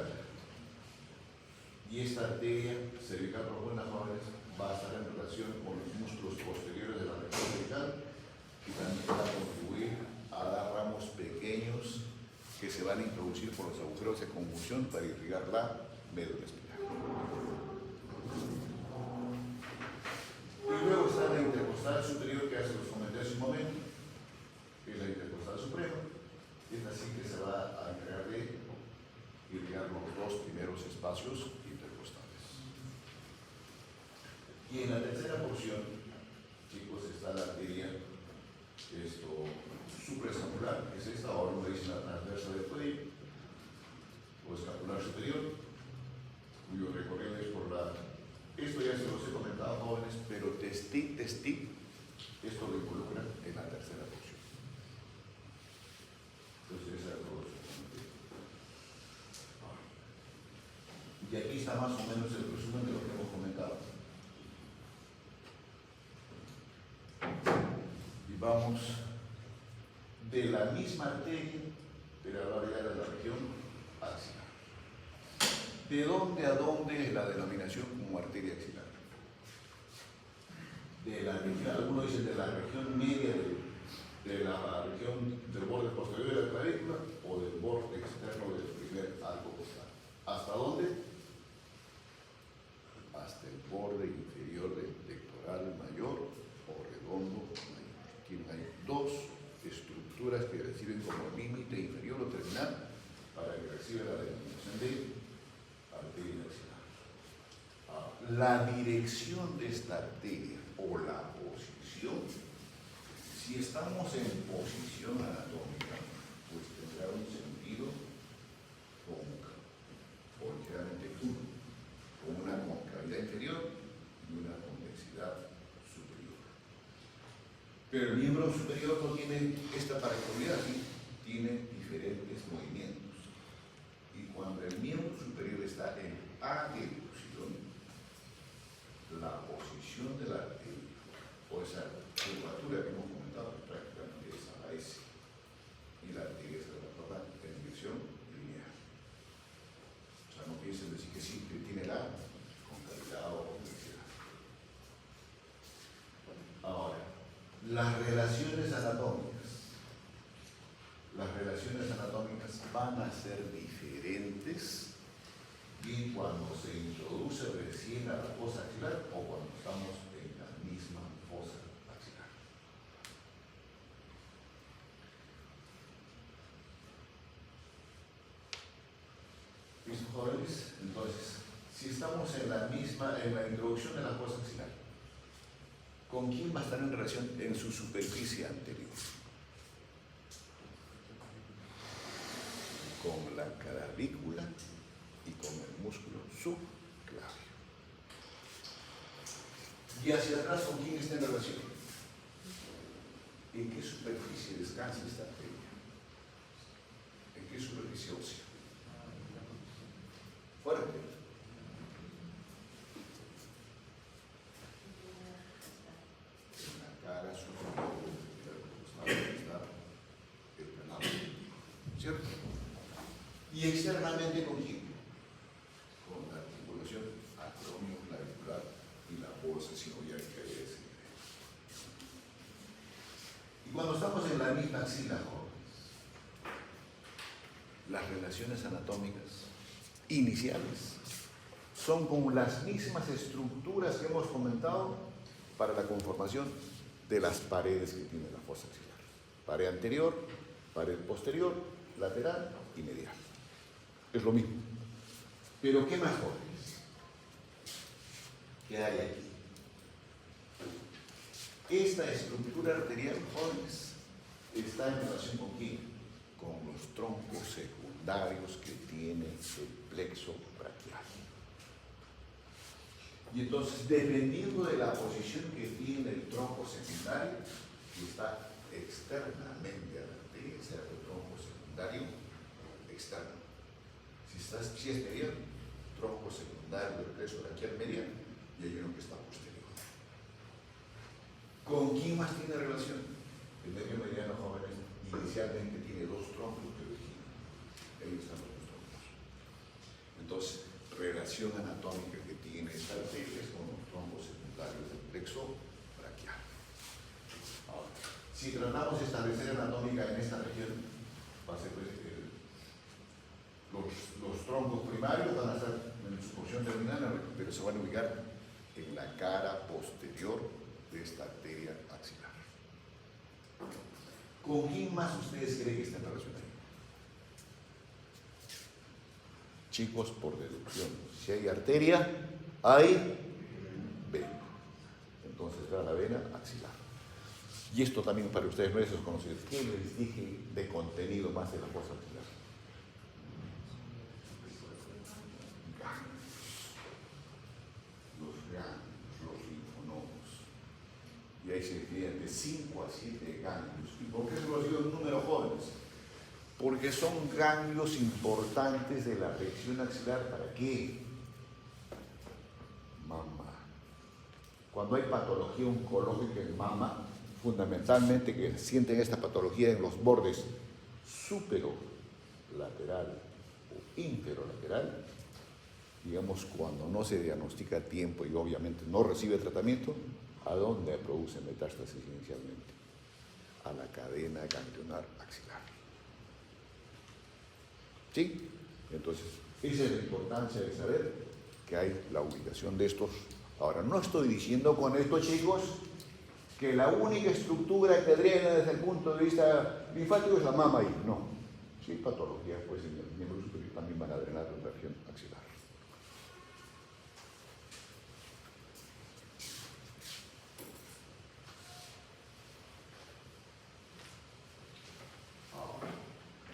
Y esta arteria cervical profunda, jóvenes, va a estar en relación con los músculos posteriores de la región cervical y también va a contribuir a dar ramos pequeños que se van a introducir por los agujeros de conjunción para irrigar la médula espinal. Y luego está la intercostal superior, que hace los comenté hace un momento, que es la intercostal suprema. Es así que se va a encargar de irrigar los dos primeros espacios intercostales. Y en la tercera porción, chicos, está la arteria supraescapular, que es esta, ahora uno dice la transversa del cuello, o escapular superior, cuyo recorrido es por la... Esto ya se los he comentado, jóvenes, pero testic, esto lo involucra en la tercera porción. Entonces, esa es todo. Y aquí está más o menos el resumen de lo que hemos comentado. Y vamos de la misma arteria, pero ahora ya de la región axilar. ¿De dónde a dónde es la denominación como arteria axilar? De la región, algunos dicen de la región media de la región del borde posterior de la clavícula o del borde externo del primer arco costal. ¿Hasta dónde? Hasta el borde inferior del pectoral mayor o redondo mayor. Aquí hay dos estructuras que reciben como límite inferior o terminal para que reciba la denominación de arteria axilar. la dirección de esta arteria o la posición, si estamos en posición anatómica, pues tendrá un sentido cóncavo, o ligeramente curvo, con una concavidad inferior y una convexidad superior. Pero el miembro superior no tiene esta particularidad, ¿sí? Tiene diferentes movimientos. Y cuando el miembro superior está en adeducción, la posición de la arteria, o esa curvatura que hemos comentado, prácticamente es a la S, y la arteria se retorna en dirección lineal. O sea, no piensen decir que siempre tiene la concavidad o convexidad. Ahora, las relaciones anatómicas. Las relaciones anatómicas van a ser diferentes y cuando se introduce recién a la fosa axilar o cuando estamos en la misma fosa axilar. ¿Listo, jóvenes? Entonces, si estamos en la introducción de la fosa axilar, ¿con quién va a estar en relación en su superficie anterior? Con la clavícula y con el músculo subclavio. Y hacia atrás, ¿con quién está en relación? ¿En qué superficie descansa esta arteria? ¿En qué superficie ósea? Fuerte. En la cara superior está el canal, ¿cierto? Y externamente, ¿con quién? Con la articulación acromioclavicular y la bolsa sinovial que hay de ese nivel. Y cuando estamos en la misma axila, jóvenes, las relaciones anatómicas iniciales son con las mismas estructuras que hemos comentado para la conformación de las paredes que tiene la fosa axilar. Pared anterior, pared posterior, lateral y medial. Es lo mismo. Pero ¿qué más, jóvenes? ¿Qué hay aquí? Esta estructura arterial, jóvenes, está en relación con quién? Con los troncos secundarios que tiene el plexo braquial. Y entonces, dependiendo de la posición que tiene el tronco secundario, que está externamente a la arteria, será el tronco secundario externo. Si es medial, tronco secundario del plexo braquial medial, y hay uno que está posterior. ¿Con quién más tiene relación? El medio mediano, jóvenes, inicialmente tiene dos troncos que originan. Ahí están los dos troncos. Entonces, relación anatómica que tiene esta arteria es con los troncos secundarios del plexo braquial. Ahora, si tratamos de establecer anatómica en esta región, va a ser pues, los troncos primarios van a estar en su porción terminal, pero se van a ubicar en la cara posterior de esta arteria axilar. ¿Con quién más ustedes creen que está en relación ahí? Chicos, por deducción, si hay arteria, hay vena. Entonces va la vena axilar. Y esto también para ustedes no es desconocido. ¿Qué les dije de contenido más de la fosa axilar? Los linfonodos. Y ahí se dividen de 5 a 7 ganglios. ¿Y por qué se los digo en número, jóvenes? Porque son ganglios importantes de la región axilar. ¿Para qué? Mama. Cuando hay patología oncológica en mama, fundamentalmente que sienten esta patología en los bordes superolateral o inferolateral, digamos, cuando no se diagnostica a tiempo y obviamente no recibe tratamiento, ¿a dónde produce metástasis inicialmente? A la cadena ganglionar axilar. ¿Sí? Entonces, esa es la importancia de saber que hay la ubicación de estos. Ahora, no estoy diciendo con esto, chicos, que la única estructura que drena desde el punto de vista linfático es la mama ahí. No. Sí, patologías, pues en el miembro superior también van a drenar en la región axilar.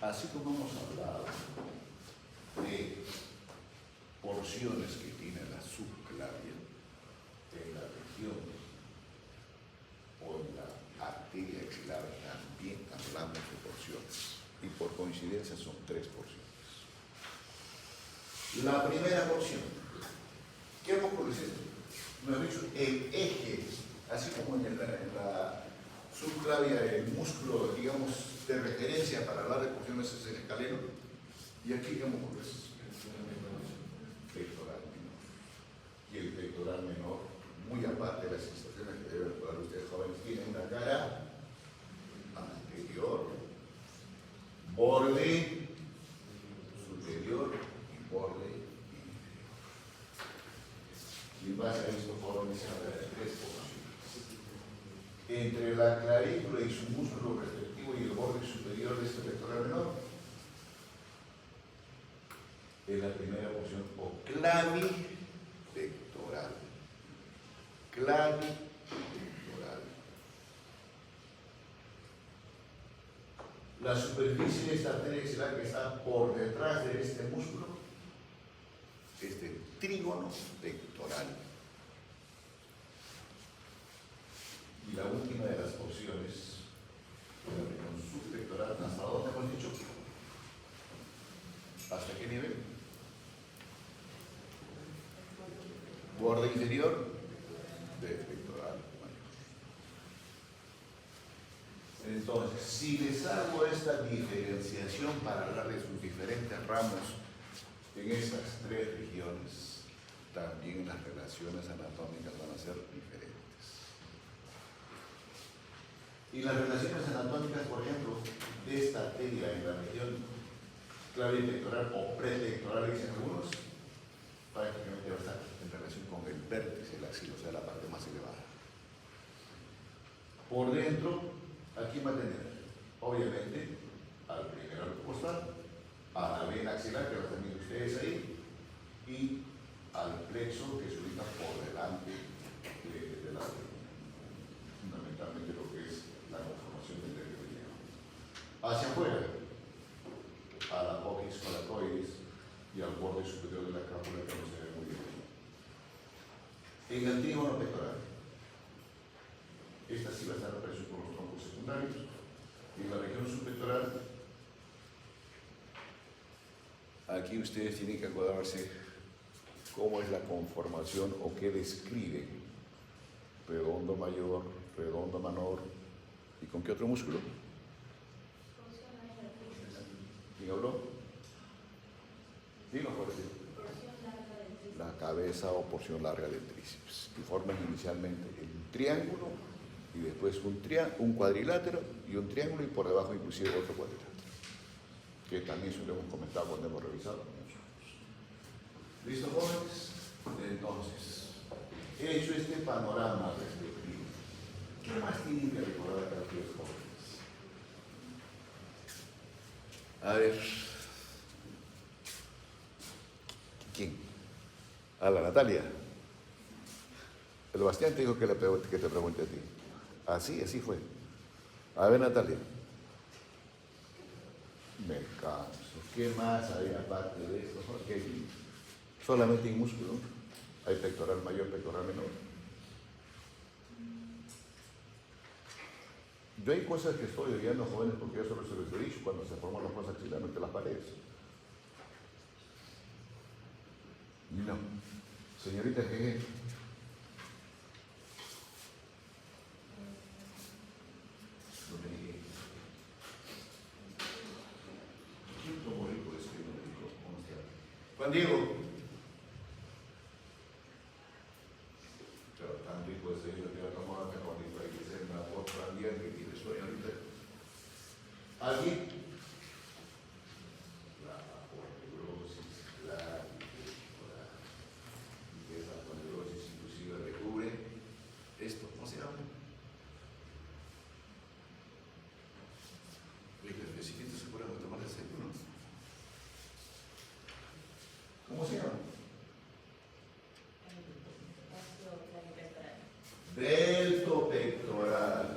así como hemos hablado de porciones que tiene la subclavia en la región o en la arteria axilar, también hablamos de porciones. Y por coincidencia son 3 porciones. La primera porción, ¿qué ocurre? Mejor dicho, el eje, así como en la subclavia, el músculo, digamos, de referencia para hablar de porciones es el escaleno, y aquí, ¿qué ocurre? Pectoral menor. Y el pectoral menor, muy aparte de las sensaciones que deben recordar ustedes jóvenes, tiene una cara anterior, borde superior y borde inferior. Y en base a esto, jóvenes, se habla de 3 porciones. Entre la clavícula y su músculo respectivo y el borde superior de este pectoral menor, es la primera porción, o clavipectoral. Clavipectoral. La superficie de esta arteria axilar que está por detrás de este músculo es el trígono pectoral. Y la última de las porciones, la región subpectoral, ¿hasta dónde hemos dicho? ¿Hasta qué nivel? Borde inferior del pectoral mayor. Entonces, si les hago esta diferenciación para hablar de sus diferentes ramos en estas 3 regiones, también las relaciones anatómicas van a ser diferentes. Y las relaciones anatómicas, por ejemplo, de esta arteria en la región clavipectoral o prepectoral, dicen algunos, prácticamente va a estar en relación con el vértice de la axila, o sea, la parte más elevada. Por dentro, aquí va a tener, obviamente, al primer arco costal, a la vena axilar, que lo están viendo ustedes ahí, y al plexo que se ubica por delante de la fundamentalmente lo que es la conformación del nervio. Hacia afuera, a la apófisis coracoides y al borde superior de la crápula, que no se ve muy bien. En el trígono pectoral, esta sí va a estar apareciendo por los troncos secundarios. En la región subpectoral, aquí ustedes tienen que acordarse cómo es la conformación o qué describe redondo mayor, redondo menor, ¿y con qué otro músculo? ¿Quién habló? Dilo, Jorge. La cabeza o porción larga del tríceps, que forman inicialmente un triángulo y después un cuadrilátero y un triángulo y por debajo inclusive otro cuadrilátero, que también eso lo hemos comentado cuando hemos revisado. ¿Listo, jóvenes? Entonces, he hecho este panorama respectivo. ¿Qué más tienen que recordar acá los jóvenes? A ver. ¿Quién? A la Natalia. El Bastián te dijo que te pregunte a ti. Así fue. A ver, Natalia. Me canso. ¿Qué más hay aparte de esto? ¿Qué? Solamente en músculo. Hay pectoral mayor, pectoral menor. Yo hay cosas que estoy oyendo, jóvenes, porque yo solo se los he dicho cuando se forman las cosas axilares entre las paredes. No. Señorita Jeje. ¿Quién tomó rico eso que no me dijo? Juan Diego. Pero tan rico ese que te va a tomar hasta Juan Diego. Hay que ser una voz también que tiene sueño ahorita. ¿Alguien? La aponeuriosis, la esa aponeuriosis inclusive recubre esto, ¿cómo se llama? Los necesitos se pueden tomar el seguro. ¿Cómo se llama? Delto pectoral.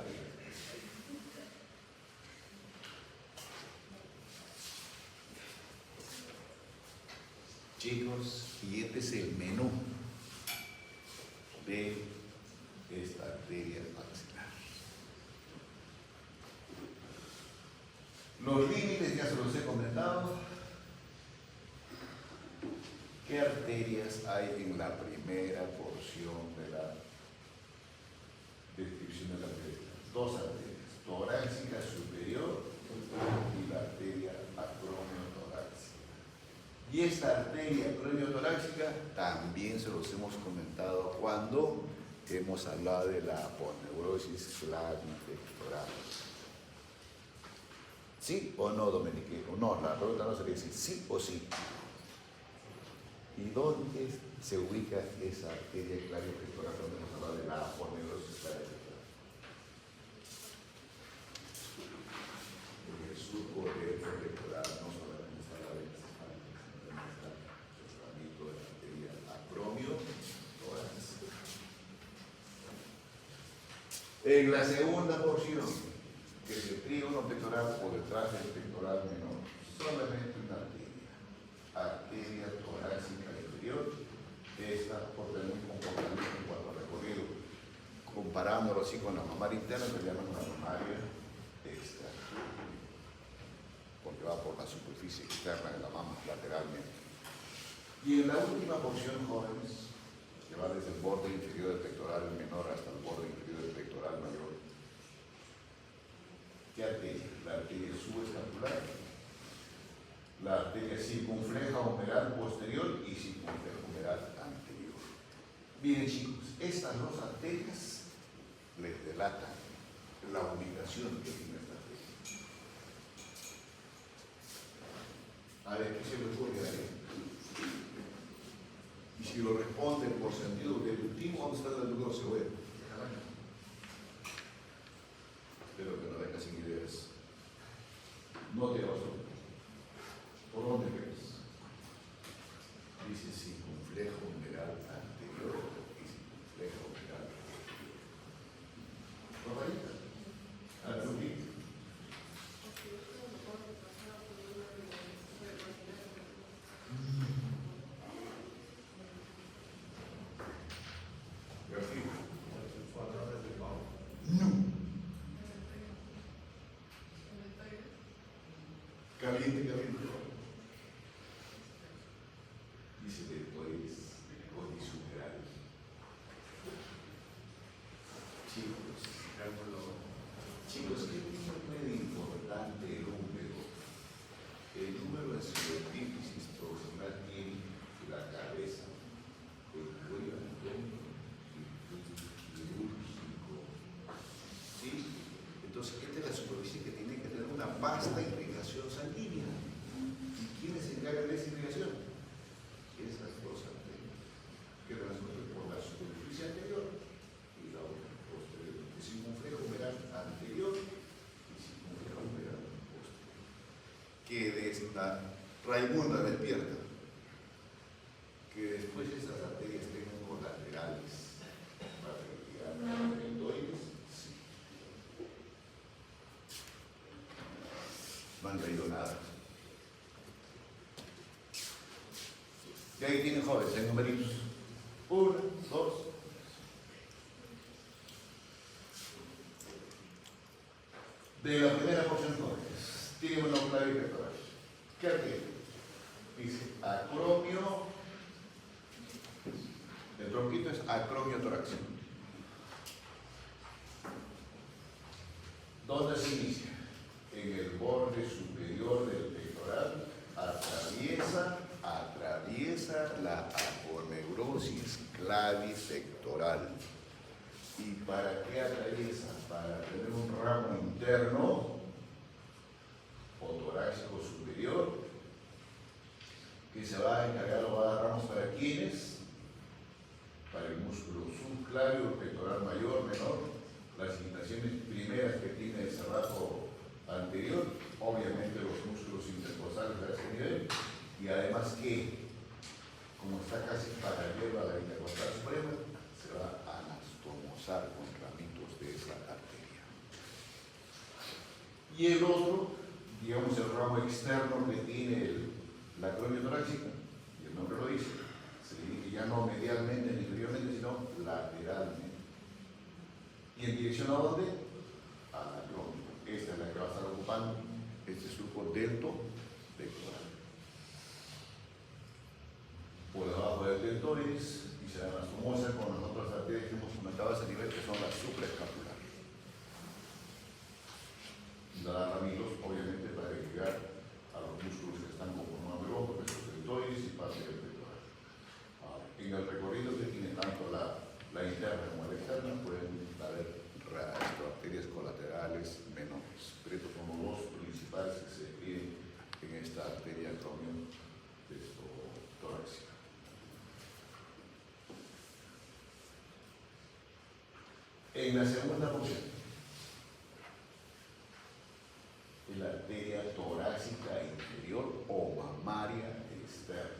Chicos, y este es el menú de esta arteria maxilar. Los límites ya se los he comentado. ¿Qué arterias hay en la primera porción de la descripción de la arteria? Dos arterias, torácica superior y la arteria acromiotorácica. Y esta arteria acromiotorácica también se los hemos comentado cuando hemos hablado de la aponeurosis clavipectoral. ¿Sí o no, Dominique? O no, la pregunta no sería decir sí o sí. ¿Y dónde se ubica esa arteria clavipectoral cuando hemos hablado de la aponeurosis clavipectoral? En el surco pectoral, no solamente está la vena cefálica, sino también está el tratamiento de la arteria acromiotorácica. En la segunda porción, que es el trígono pectoral o detrás del pectoral menor, solamente una arteria torácica inferior, esta por tener un comportamiento en cuanto a recorrido, comparándolo así con la mamaria interna, que llaman una mamaria externa, porque va por la superficie externa de la mama lateralmente. Y en la última porción, jóvenes, que va desde el borde inferior del pectoral menor hasta el borde inferior del pectoral mayor, ¿qué arteria? La arteria subescapular, la arteria circunfleja humeral posterior y circunfleja humeral anterior. Bien, chicos, estas dos arterias les delatan la ubicación que tiene esta arteria. A ver, ¿qué se le ocurre ahí? Y si lo responden por sentido deductivo, ¿dónde está el deductor cebolla? Espero que no venga sin ideas. No te vas. ¿Por dónde ves? Dice circunflejo humeral anterior y circunflejo humeral posterior. ¿Paparita? ¿Alfrutito? Caliente, caliente. Dice deltoides odisumerales. Chicos, ¿qué tiene de importante el húmero? El húmero en su epífisis proximal tiene la cabeza, el cuello antónico y el quirúrgico. ¿Sí? Entonces, esta es la superficie que tiene que tener una vasta irrigación sanguínea. ¿Y quiénes se encargan de esa irrigación? Esas dos arterias, que transcurren por la superficie anterior y la otra posterior. El circunflejo humeral anterior y circunflejo humeral posterior. Que de esta Raimunda despierta. Que después esas arterias tengan colaterales para irrigar los deltoides. Sí. No han leído nada. Y ahí tienen jóvenes, en numeritos. 1, 2. De la primera porción, jóvenes, tiene una clavipectoral. ¿Qué arteria? Dice acromio. El tronquito es acromiotorácico. ¿Dónde se inicia? En el borde superior del pectoral, atraviesa la aponeurosis clavipectoral. ¿Y para qué atraviesa? Para tener un ramo interno o torácico superior que se va a encargar o va a dar ramos para quienes, para el músculo subclavio, pectoral mayor, menor, las indicaciones primeras que tiene el cerrato anterior, obviamente los músculos intercostales a ese nivel, y además que, como está casi paralelo a la intercostal suprema, se va a anastomosar con ramitos de esa arteria. Y el otro, digamos el ramo externo que tiene la acromiotorácica, y el el nombre lo dice, se dirige ya no medialmente ni inferiormente, sino lateralmente. ¿Y en dirección a dónde? A la acrónima. Esta es la que va a estar ocupando este surco delto-pectoral. Por debajo del deltoides y se anastomosa con las otras arterias que hemos comentado a ese nivel, que son las supraescapulares. Da ramitos, obviamente, para llegar a los músculos que están conformando el hombro, que son deltoides y parte del pectoral. Ahora, en el recorrido que tiene tanto la interna como la externa, pueden haber arterias colaterales menores, pero estos son los dos principales que se dividen en esta arteria acromion-torácica. En la segunda posición, es la arteria torácica inferior o mamaria externa.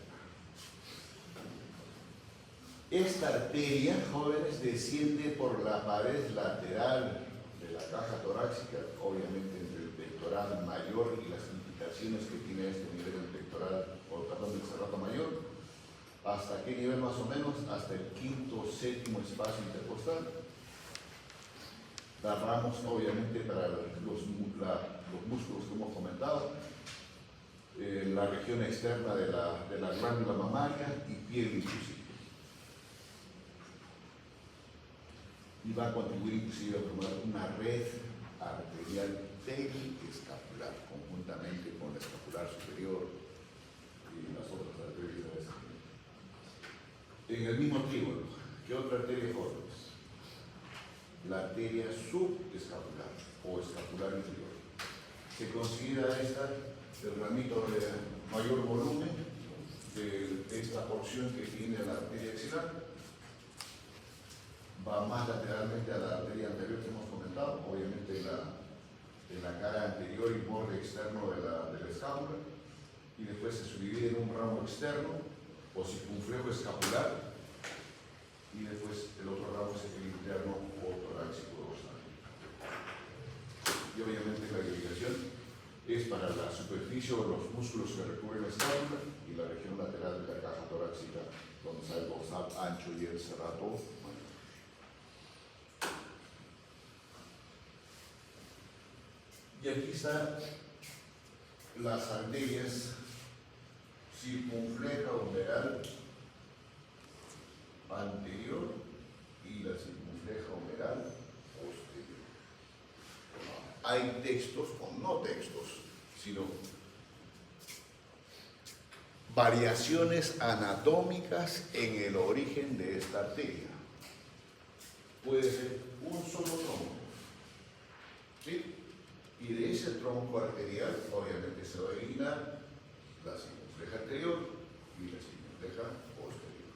Esta arteria, jóvenes, desciende por la pared lateral de la caja torácica, obviamente entre el pectoral mayor y las implicaciones que tiene este nivel del pectoral, o perdón, del serrato mayor. ¿Hasta qué nivel más o menos? Hasta el quinto, séptimo espacio intercostal. Damos obviamente para los músculos que hemos comentado, la región externa de la glándula mamaria y piel inclusive. Y va a contribuir inclusive a formar una red arterial periescapular, conjuntamente con la escapular superior y las otras arterias de ese nivel. En el mismo trígono, ¿qué otra arteria jóvenes? La arteria subescapular o escapular inferior. Se considera esta el ramito de mayor volumen de esta porción que tiene la arteria axilar. Va más lateralmente a la arteria anterior que hemos comentado, obviamente en la cara anterior y borde externo de la escápula, y después se subdivide en un ramo externo o circunflejo escapular, y después el otro ramo es el interno o torácico dorsal. Y obviamente la irrigación es para la superficie o los músculos que recubren la escápula y la región lateral de la caja torácica, donde está el dorsal ancho y el serrato. Y aquí están las arterias circunfleja humeral anterior y la circunfleja humeral posterior. Hay textos, o no textos, sino variaciones anatómicas en el origen de esta arteria. Puede ser un solo tronco, ¿sí? Y de ese tronco arterial, obviamente, se va a originar la circunfleja anterior y la circunfleja posterior.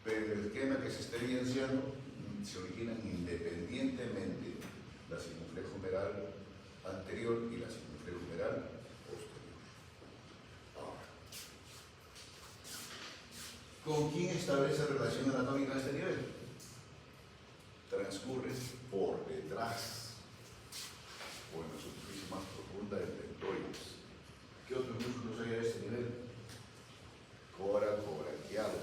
Pero en el esquema que se está evidenciando, se originan independientemente la circunfleja humeral anterior y la circunfleja humeral posterior. Ahora, ¿con quién establece relación anatómica a este nivel? Transcurre por detrás o en la superficie más profunda del deltoides. ¿Qué otros músculos hay a este nivel? Coracobraquial,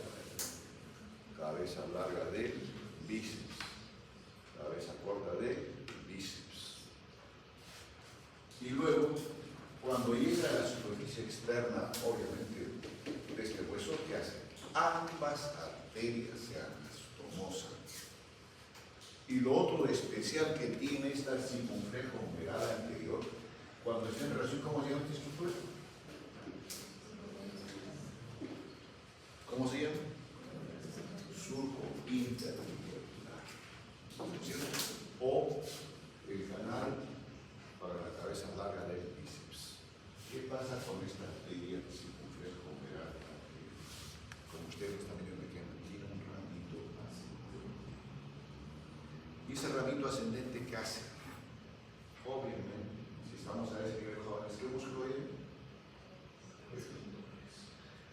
cabeza larga del bíceps, cabeza corta del bíceps. Y luego, cuando llega a la superficie externa, obviamente, de este hueso, ¿qué hace? Ambas arterias se anastomosan. Y lo otro especial que tiene esta circunfleja humeral anterior, cuando está en relación, ¿cómo se llama esta estructura? ¿Cómo se llama? Surco interarticular. O el canal para la cabeza larga del bíceps. ¿Qué pasa con esta arteria circunfleja humeral anterior? Como ustedes están viendo aquí, tiene un ramito ascendente. ¿Y ese ramito ascendente qué hace? Obviamente, si estamos a ese nivel, jóvenes, ¿qué músculo hay?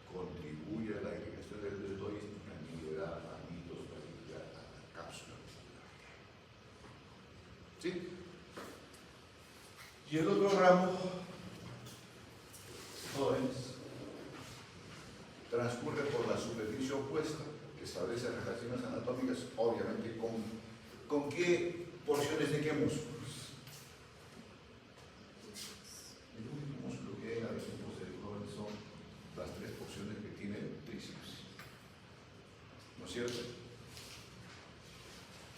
Contribuye a la irrigación del deltoides y también le da ramitos para irrigar a la cápsula. ¿Sí? Y el otro ramo, jóvenes, transcurre por la superficie opuesta, que establece relaciones anatómicas, obviamente, ¿con qué porciones de qué músculos? El único músculo que hay en la región posterior joven son las tres porciones que tiene el tríceps. ¿No es cierto?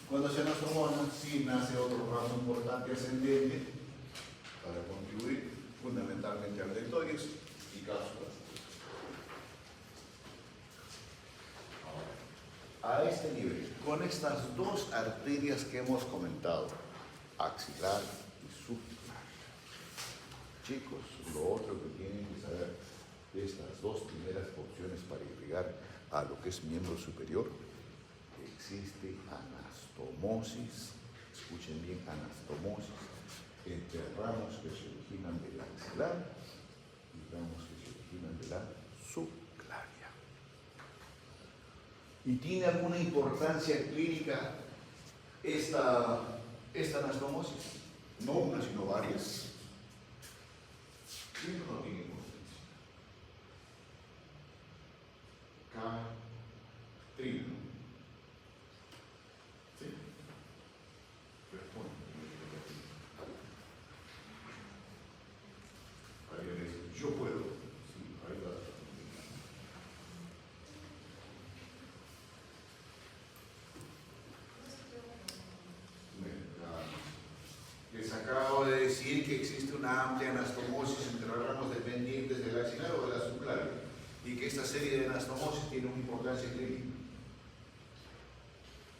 Cuando se anastomona, sí nace otro ramo importante ascendente para contribuir fundamentalmente al deltoides y cápsulas. A este nivel, con estas dos arterias que hemos comentado, axilar y subclavian. Chicos, lo otro que tienen que saber de estas dos primeras porciones para irrigar a lo que es miembro superior, existe anastomosis, escuchen bien, anastomosis, entre ramos que se originan del axilar y ramos que se originan de la subclavia. ¿Y tiene alguna importancia clínica esta anastomosis? No una, sino varias. ¿Tiene o no tiene importancia? Trino. ¿Sí? Responde. Alguien dice, yo puedo. Sí, ahí va. Les acabo de decir que existe una amplia anastomosis entre los ramos dependientes del axilar o de la subclavia y que esta serie de anastomosis tiene una importancia clínica.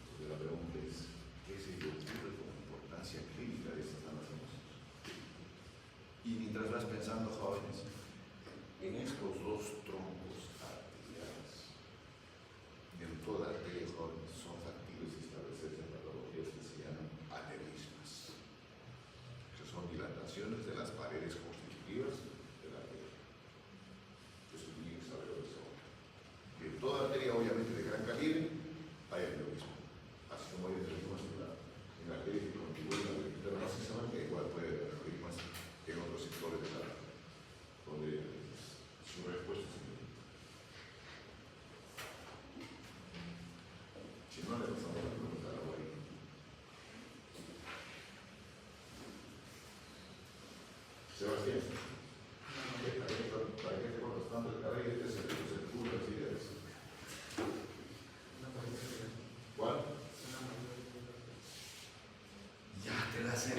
Entonces la pregunta es, ¿qué se le ocurre con importancia clínica de estas anastomosis? Y mientras vas pensando, jóvenes, en estos dos troncos arteriales, en toda arteria, jóvenes, son factibles establecerse patologías que se llaman aneurismas, que son dilataciones de las paredes constitutivas de la arteria. Eso tiene que saberlo de sobra. Que en toda arteria, obviamente de gran calibre, hay aneurisma. Así como hay aneurismas en la arteria que contribuyen a la vegetariana maciza, que igual puede haber aneurismas en otros sectores de la donde su respuesta es siguiente. Si no, le pasamos la pregunta a la guarida. Sebastián, ¿para qué te cortas tanto el cabello y te se curva las ideas? ¿Cuál? Ya te la sé.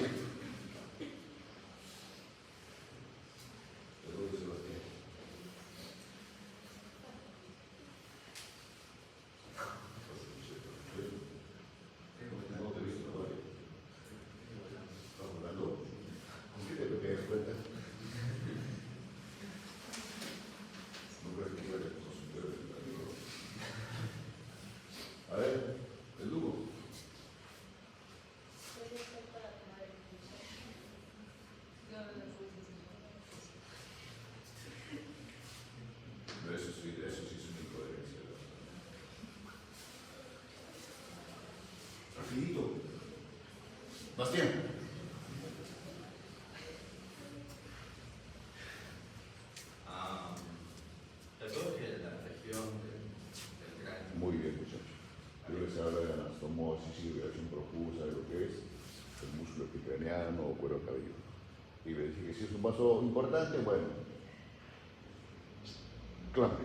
Saludos, Sebastián. No te he visto todavía. ¿Estás hablando? ¿Con qué te pegas cuenta? No creo que vaya con su bebé. A ver, el Lugo. Pero eso sí es una incoherencia. Rapidito. Bastián. Perdón que la región del cráneo. Muy bien, muchachos. Creo que se habla de anastomosis y irrigación profusa de lo que es el músculo epicraniano o cuero cabelludo. Y le dije que si es un vaso importante, bueno, claro.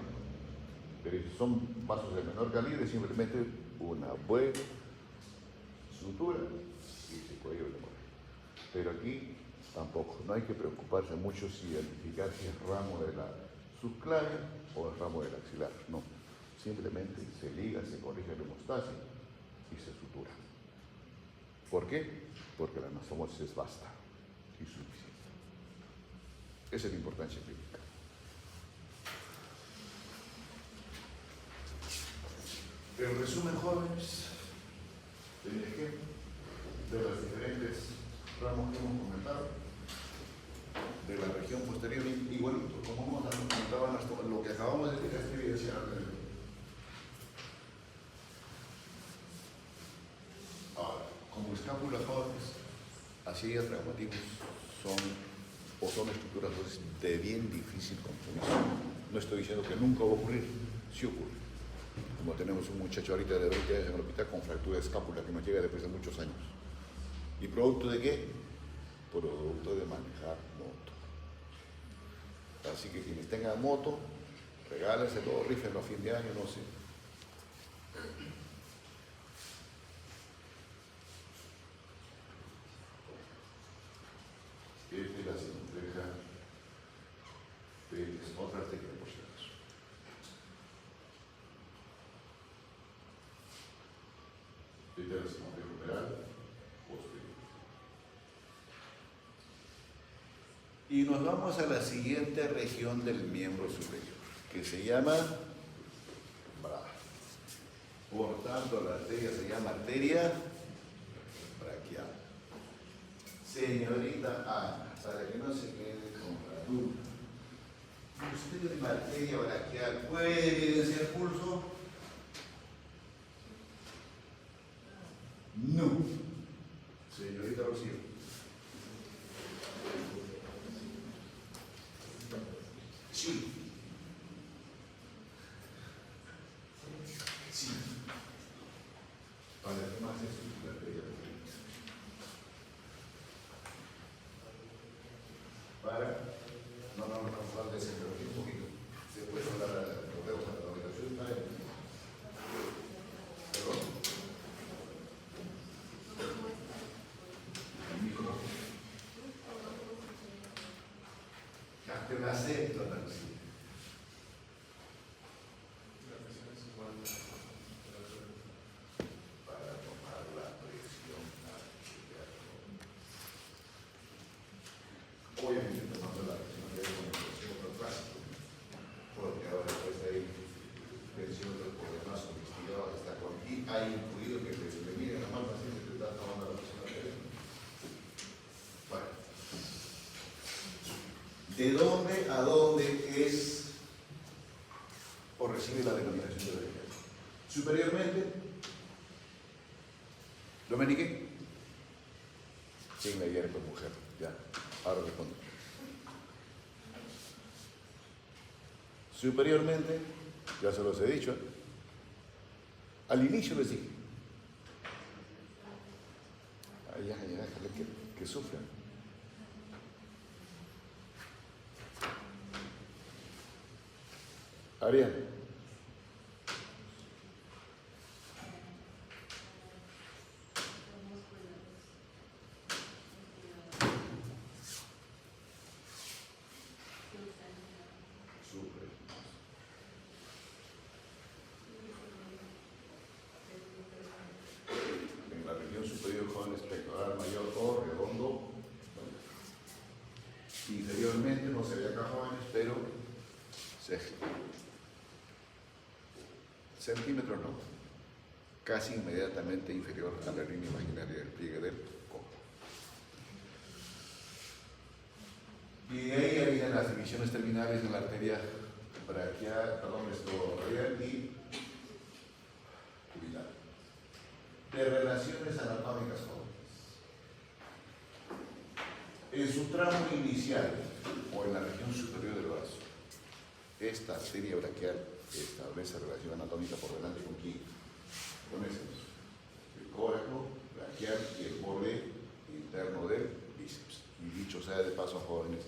Pero si son vasos de menor calibre, simplemente una buena sutura y se puede demorar. Pero aquí tampoco, no hay que preocuparse mucho si identificar si es ramo de la subclavia o el ramo del axilar, no. Simplemente se liga, se corrige la hemostasia y se sutura. ¿Por qué? Porque la anastomosis es vasta y suficiente. Esa es la importancia clínica. En resumen, jóvenes, el ejemplo de los diferentes ramos que hemos comentado, de la región posterior, y bueno, como hemos comentado, lo que acabamos de decir es evidencia. Ahora, como escápulas jóvenes, así traumatismos son estructuras de bien difícil compromiso. No estoy diciendo que nunca va a ocurrir, Sí ocurre. Como tenemos un muchacho ahorita de 20 años en el hospital con fractura de escápula que nos llega después de muchos años. ¿Y producto de qué? Producto de manejar moto. Así que quienes tengan moto, regálenselo, rífenlo a fin de año, no sé. Esta es la Sinotreja Pérez, otra arteria por si acaso. Esta es la Sinotreja Operal posterior. Y nos vamos a la siguiente región del miembro superior, que se llama brazo. Por tanto, la arteria se llama arteria braquial. Señorita Ana, para que no se quede con la duda, ¿usted en la arteria braquial puede evidenciar pulso? No. Señorita Rocío. Sí. Sí. ¿Para qué más es la arteria braquial? Para, no hablar de ese, pero un poquito. Se puede hablar de los dedos a la habitación. Perdón. Hasta el acento, Nancy. Para tomar la presión arterial. Obviamente tomando la presión arterial con el presión clásico, porque ahora después hay presión del problemas investigados hasta con y ha incluido que se le miren a mal paciente que está tomando la presión arterial. Bueno. ¿De dónde a dónde es o recibe la denominación de braquial? Superiormente, Domenique, sin la hierba mujer, ya, ahora respondo. Superiormente, ya se los he dicho, al inicio les dije, ya, déjale que sufran. Arián. Sufre. En la región superior con el pectoral mayor o redondo. Inferiormente no se ve acá jóvenes, pero centímetros no, casi inmediatamente inferior a la línea imaginaria del pliegue del codo. Y de ahí vienen las divisiones terminales de la arteria braquial, radial y cubital. De relaciones anatómicas jóvenes. En su tramo inicial o en la región superior del brazo, esta arteria braquial establece relación anatómica por delante con quién. Con ese, el córaco braquial y el borde interno del bíceps. Y dicho sea de paso, jóvenes,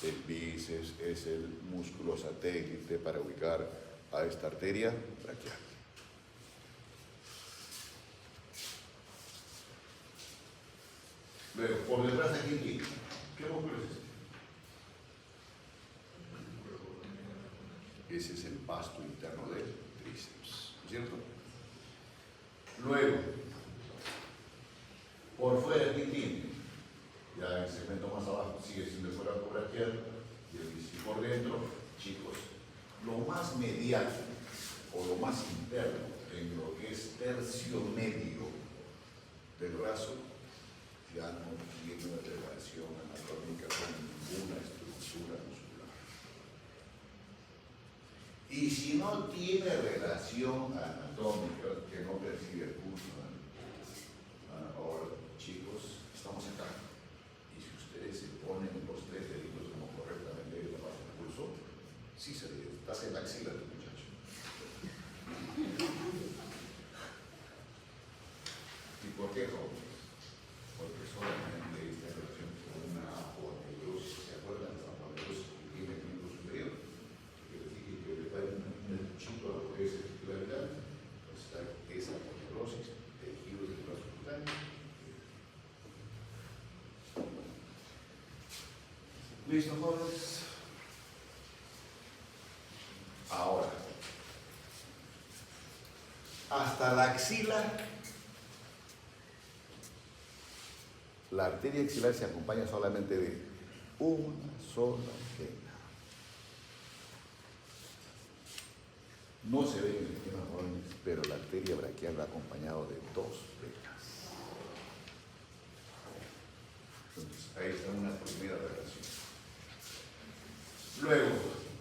el bíceps es el músculo satélite para ubicar a esta arteria braquial. Luego, por detrás de aquí, ¿qué músculo es este? Ese es el vasto interno del tríceps, ¿cierto? Luego, por fuera, ¿qué tiene? Ya el segmento más abajo sigue siendo el coraco braquial y el bíceps por dentro. Chicos, lo más medial o lo más interno en lo que es tercio medio del brazo ya no tiene una relación anatómica con ninguna estructura muscular. Y si no tiene relación anatómica, que no percibe el pulso, ahora, chicos, estamos acá. Y si ustedes se ponen los tres deditos como correctamente la base del pulso, sí se le estás en la axila tu muchacho. ¿Listo, jóvenes? Ahora, hasta la axila, la arteria axilar se acompaña solamente de una sola vena. No se ve en el esquema, jóvenes, pero la arteria braquial va acompañado de dos venas. Entonces, ahí está una primera relación. Luego,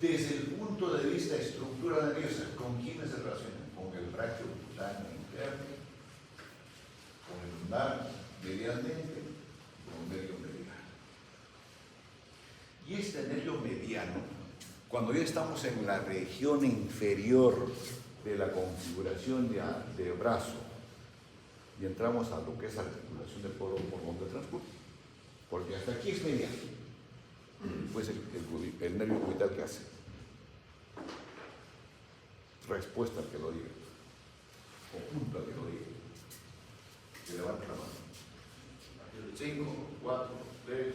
desde el punto de vista de estructura nerviosa, ¿con quiénes se relacionan? Con el bráqueo cutáneo interno, con el lunar medialmente, con el nervio mediano. Y este nervio mediano, cuando ya estamos en la región inferior de la configuración de brazo y entramos a lo que es la articulación del codo por donde transcurre, porque hasta aquí es mediano, pues el nervio cubital que hace respuesta al que lo diga, o punto al que lo diga, que levanta la mano. 5, 4, 3, 2,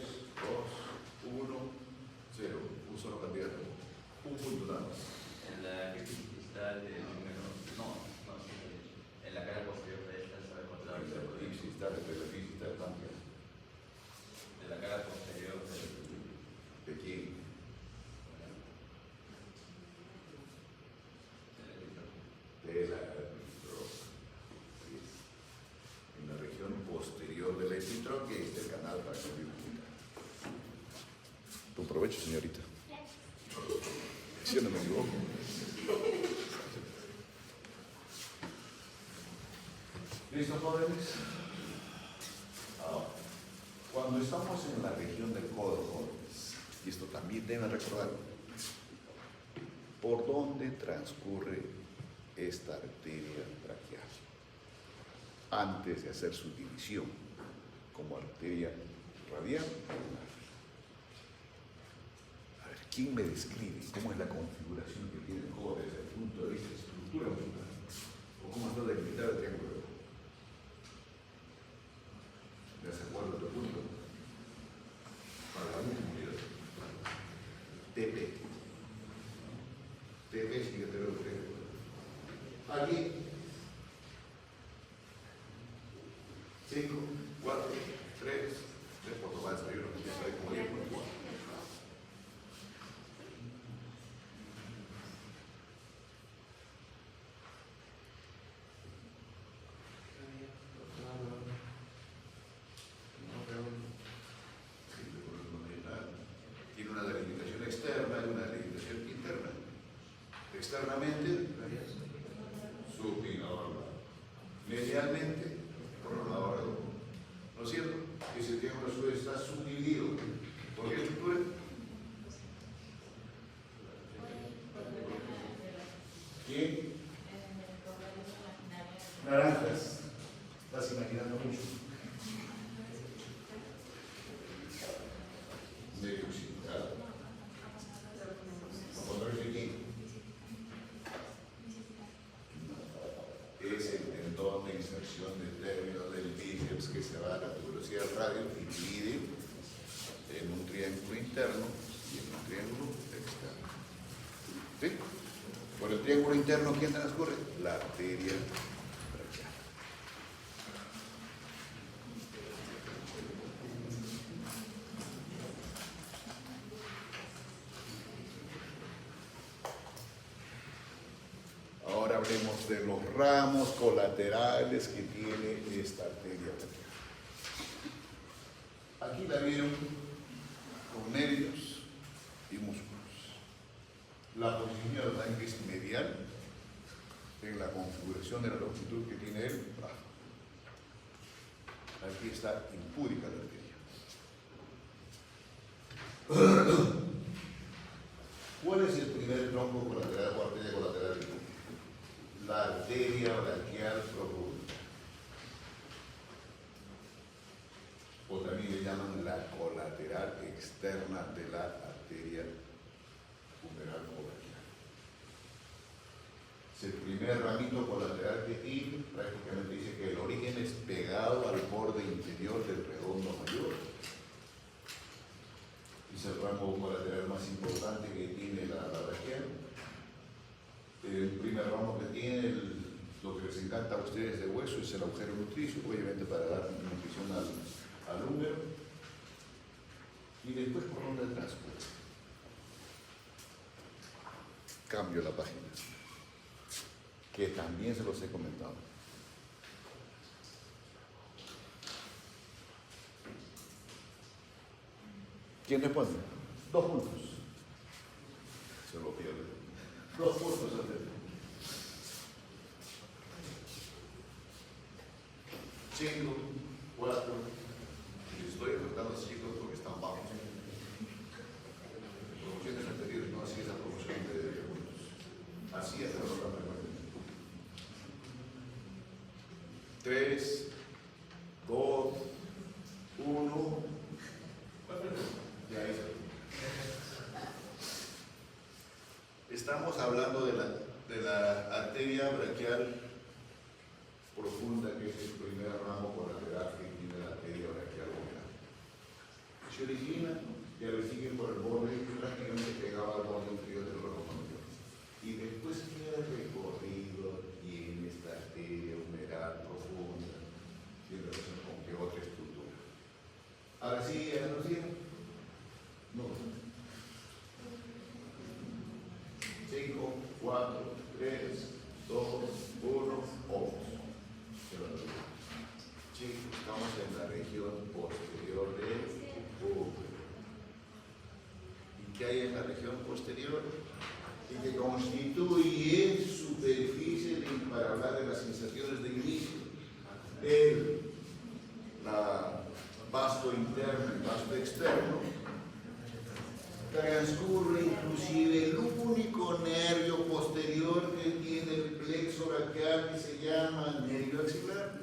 1, 0, un solo candidato, un punto nada más. En la distal del número, sí, en la cara posterior de esta se va a encontrar el Ipsis está amplia. de la cara posterior del ¿De quién? De la epitroque. En la región posterior de la epitroque está el canal para que lo Con provecho, señorita. Si yo no me equivoco. ¿Listo, jóvenes? Ahora, cuando estamos en la región del codo, jóvenes, y esto también deben recordarlo, ¿por dónde transcurre esta arteria braquial? Antes de hacer su división como arteria radial. A ver, ¿quién me describe cómo es la configuración que tiene el codo desde el punto de vista de estructura muscular? ¿O cómo está delimitado el triángulo? ¿Me hace acuerdo otro punto? Para la misma unidad. TP. TP sigue teniendo el triángulo. Aquí. 5, 4, 3, 3 por tomar desayuno, que ya sabe cómo ir por el cuadro. Tiene una delimitación externa y una delimitación interna. Externamente, supinador. Medialmente, coronador redondo. ¿No es cierto? Ese triángulo a su vez está subdividido. ¿Por qué estructura? ¿Quién? Naranjas. Estás imaginando mucho. Medio occidental. ¿Control de quién? Es el tendón de inserción del término del bíceps que se va a la tuberosidad radio y divide en un triángulo interno y en un triángulo externo. ¿Sí? Por el triángulo interno, ¿quién transcurre? La arteria braquial. Ahora hablemos de los ramos colaterales que tiene esta arteria braquial. Aquí la vieron con nervios y músculos. La posición de la que es medial en la configuración de la longitud que tiene el brazo. Aquí está impúdica la arteria. ¿Cuál es el primer tronco colateral o arteria colateral? La arteria braquial profunda. O también le llaman la colateral externa de la arteria humeral o braquial. Es el primer ramito colateral que tiene, prácticamente dice que el origen es pegado al borde interior del redondo mayor y Es el ramo colateral más importante que tiene la braquial. El primer ramo que tiene, lo que les encanta a ustedes de hueso, es el agujero nutricio, obviamente para dar nutrición al húmero. Y después, ¿por dónde transcurre? Cambio la página, que también se los he comentado. ¿Quién responde? 2 puntos. Se lo pierde. 2 puntos al frente. 5, 4. Estoy afectando a los chicos porque están bajos. Promociones anteriores, no así esa promoción de puntos. Así es la otra frecuente. 3, 2, 1. Ya ahí está. Estamos hablando de la arteria braquial profunda, que es el primer ramo colateral que tiene la arteria braquial humeral. Se origina y le sigue por el borde prácticamente pegado al borde inferior del órgano mayor. Y después queda recorrido y en esta arteria humeral profunda y en relación con que otra estructura. Ahora sí, ¿ya no sigue? No. 5, 4, 3, 2, 1, vamos. Sí, estamos en la región posterior del útero. ¿Y qué hay en la región posterior? Y que constituye superficie para hablar de las sensaciones de inicio del vasto interno y vasto externo. Transcurre inclusive el único nervio posterior que tiene el plexo braquial, que se llama nervio axilar.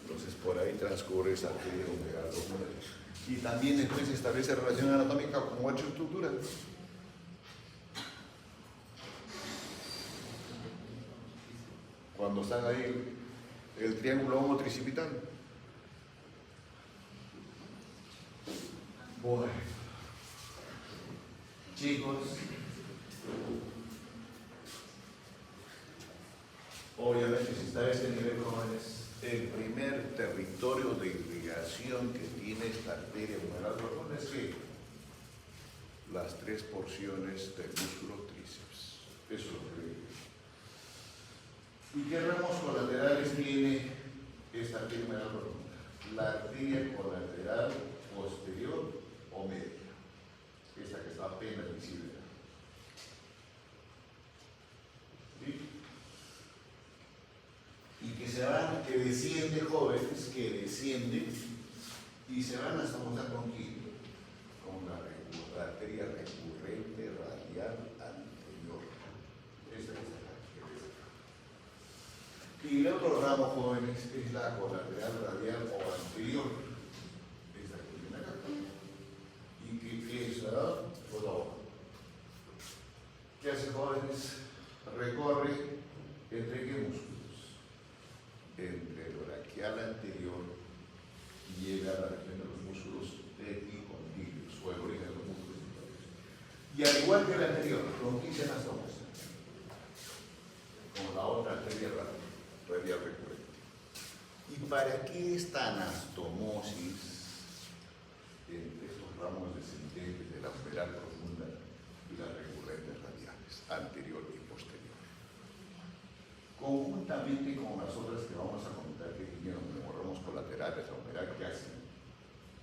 Entonces por ahí transcurre esa arteria humeral. Y también después se establece relación anatómica con 8 estructuras. Cuando están ahí el triángulo homotricipital. Bueno, chicos, obviamente si está a ese nivel, jóvenes, el primer territorio de irrigación que tiene esta arteria humeral profunda es que las 3 porciones del músculo tríceps. Eso es lo que. ¿Y qué ramos colaterales tiene esta arteria humeral profunda? La arteria colateral posterior o media, esta que está apenas visible. ¿Sí? Y que desciende, jóvenes, que desciende y se van hasta mostrar con quién, con la arteria recurrente radial anterior. Esta que está acá. Y el otro ramo, jóvenes, es la colateral radial o anterior. Esta que viene acá. Y que es por la hoja. ¿Qué hace, jóvenes? Recorre entre qué músculos? Entre el braquial anterior y llega a la región de los músculos epicondíleos o el origen de los músculos epicondíleos. Y al igual que el anterior, ¿con quién se anastomosa? Con la otra arteria radial recurrente. ¿Y para qué esta anastomosis entre estos ramos descendentes de la humeral profunda y las recurrentes radiales, anterior y posterior? Conjuntamente con las otras que vamos a comentar que vinieron como ramos colaterales, la humeral que hacen.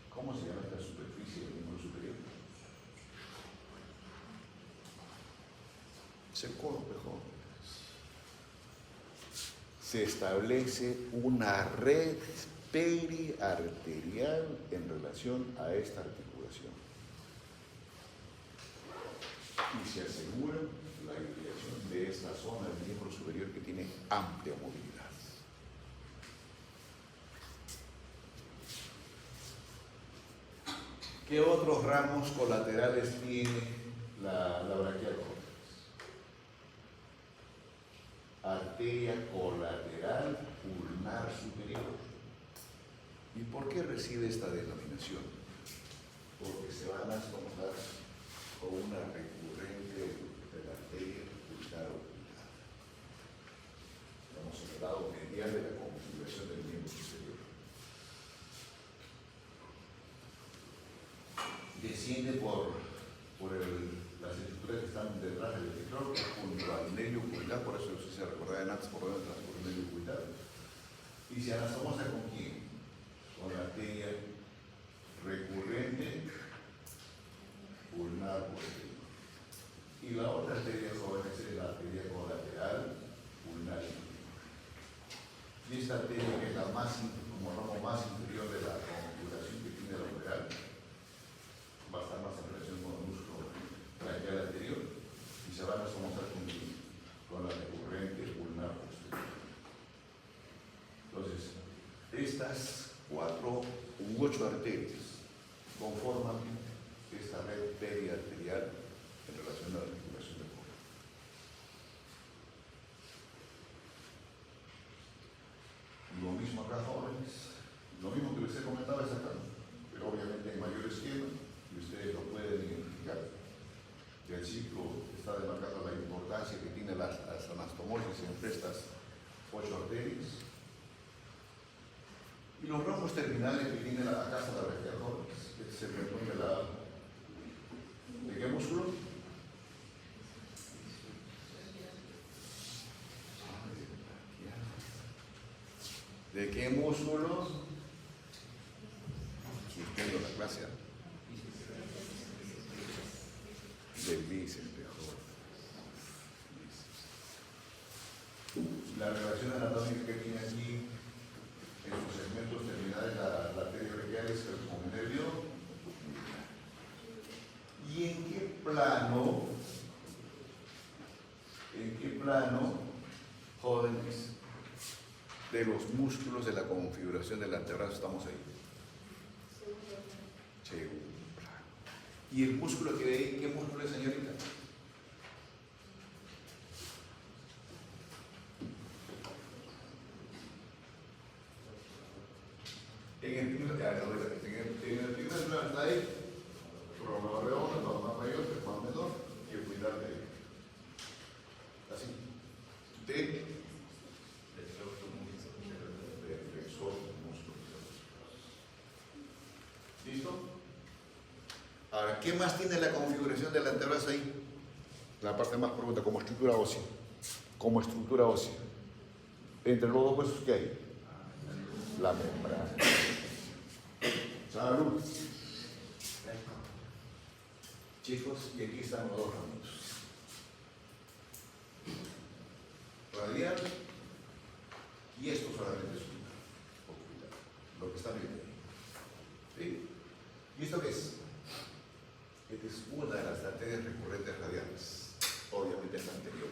¿Cómo se llama esta superficie del miembro superior? Se corre, jóvenes. Se establece una red periarterial en relación a esta articulación. Y se asegura la irrigación de esta zona del miembro superior que tiene amplia movilidad. ¿Qué otros ramos colaterales tiene la braquial? arteria colateral ulnar superior. ¿Y por qué recibe esta denominación? Porque se van a asociar con una recurrente de la arteria ulnar ocular. Estamos en el lado medial de la configuración del miembro superior. Desciende por las estructuras que están detrás del epiclor, junto al nervio ocular, por eso se recordará antes por dónde transcurre el nervio ocular. Y se anastomosa con quién? Con la arteria recurrente ulnar posterior. Y la otra arteria joven es la arteria colateral ulnar inferior. Y esta arteria, que es la más, como ramo más inferior de la configuración que tiene la umbral, va a estar más en relación con el músculo braquial anterior y se van a asomar con la recurrente ulnar posterior. Entonces, estas 4 u 8 arterias conforman esta red periarterial en relación a la articulación del cuerpo. Lo mismo acá, jóvenes, lo mismo que les he comentado es acá, pero obviamente en mayor esquema, y ustedes lo pueden identificar. Que el ciclo está demarcando la importancia que tiene las anastomosis entre estas 8 arterias. Y los ramos terminales que tiene la casa de radiadores, que se compone ¿de qué músculo? ¿De qué músculo? Suspendo la clase. Del bíceps, mejor. La relación anatómica que tiene aquí en sus segmentos terminales la arteria braquial es con el nervio. ¿Y en qué plano, jóvenes, de los músculos de la configuración del antebrazo estamos ahí? Segundo plano. ¿Y el músculo que ve ahí, qué músculo es, señorita? En el primer plano está ahí, programa redondo, programa mayor, programa menor, y el cuidar de así. De flexor muscular. ¿Listo? Ahora, ¿qué más tiene la configuración del antebrazo ahí? La parte más profunda, como estructura ósea. Como estructura ósea. Entre los dos huesos, ¿qué hay? La membrana. Salud. Chicos, y aquí están los dos ramitos. Radial, y esto solamente es una ocular, lo que está viendo ahí. ¿Sí? ¿Y esto qué es? Esta es una de las arterias recurrentes radiales, obviamente es la anterior.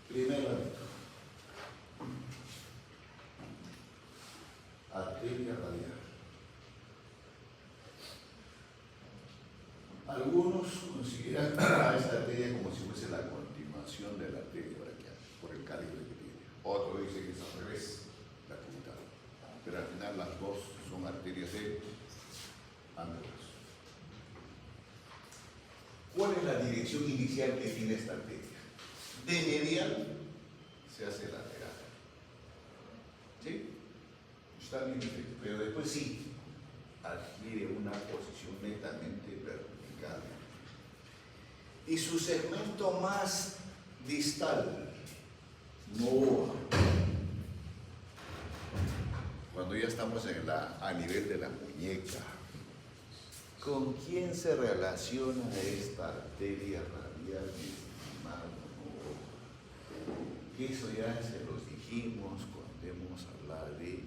Primer ámbito. Arteria radial. Algunos consideran a esta arteria como si fuese la continuación de la arteria braquial, por el calibre que tiene. Otro dice que es al revés, la punta. Pero al final las dos son arterias de antebrazo. ¿Cuál es la dirección inicial que tiene esta arteria? De medial se hace lateral. ¿Sí? Está bien perfecto. Pero después sí adquiere una posición netamente vertical. Y su segmento más distal, no. Cuando ya estamos a nivel de la muñeca, ¿con quién se relaciona esta arteria radial, mi estimado? Que eso ya se los dijimos cuando hemos hablado de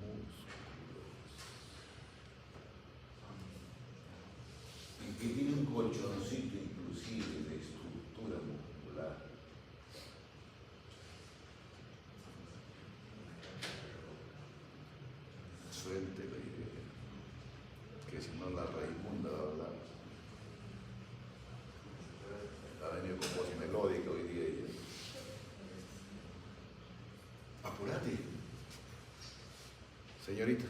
músculos. Y que tiene un colchoncito inclusive de estructura muscular. Suelte la idea. que si no la Raimunda, ¿verdad? Ha venido con voz melódica hoy día ella. Apúrate, señorita.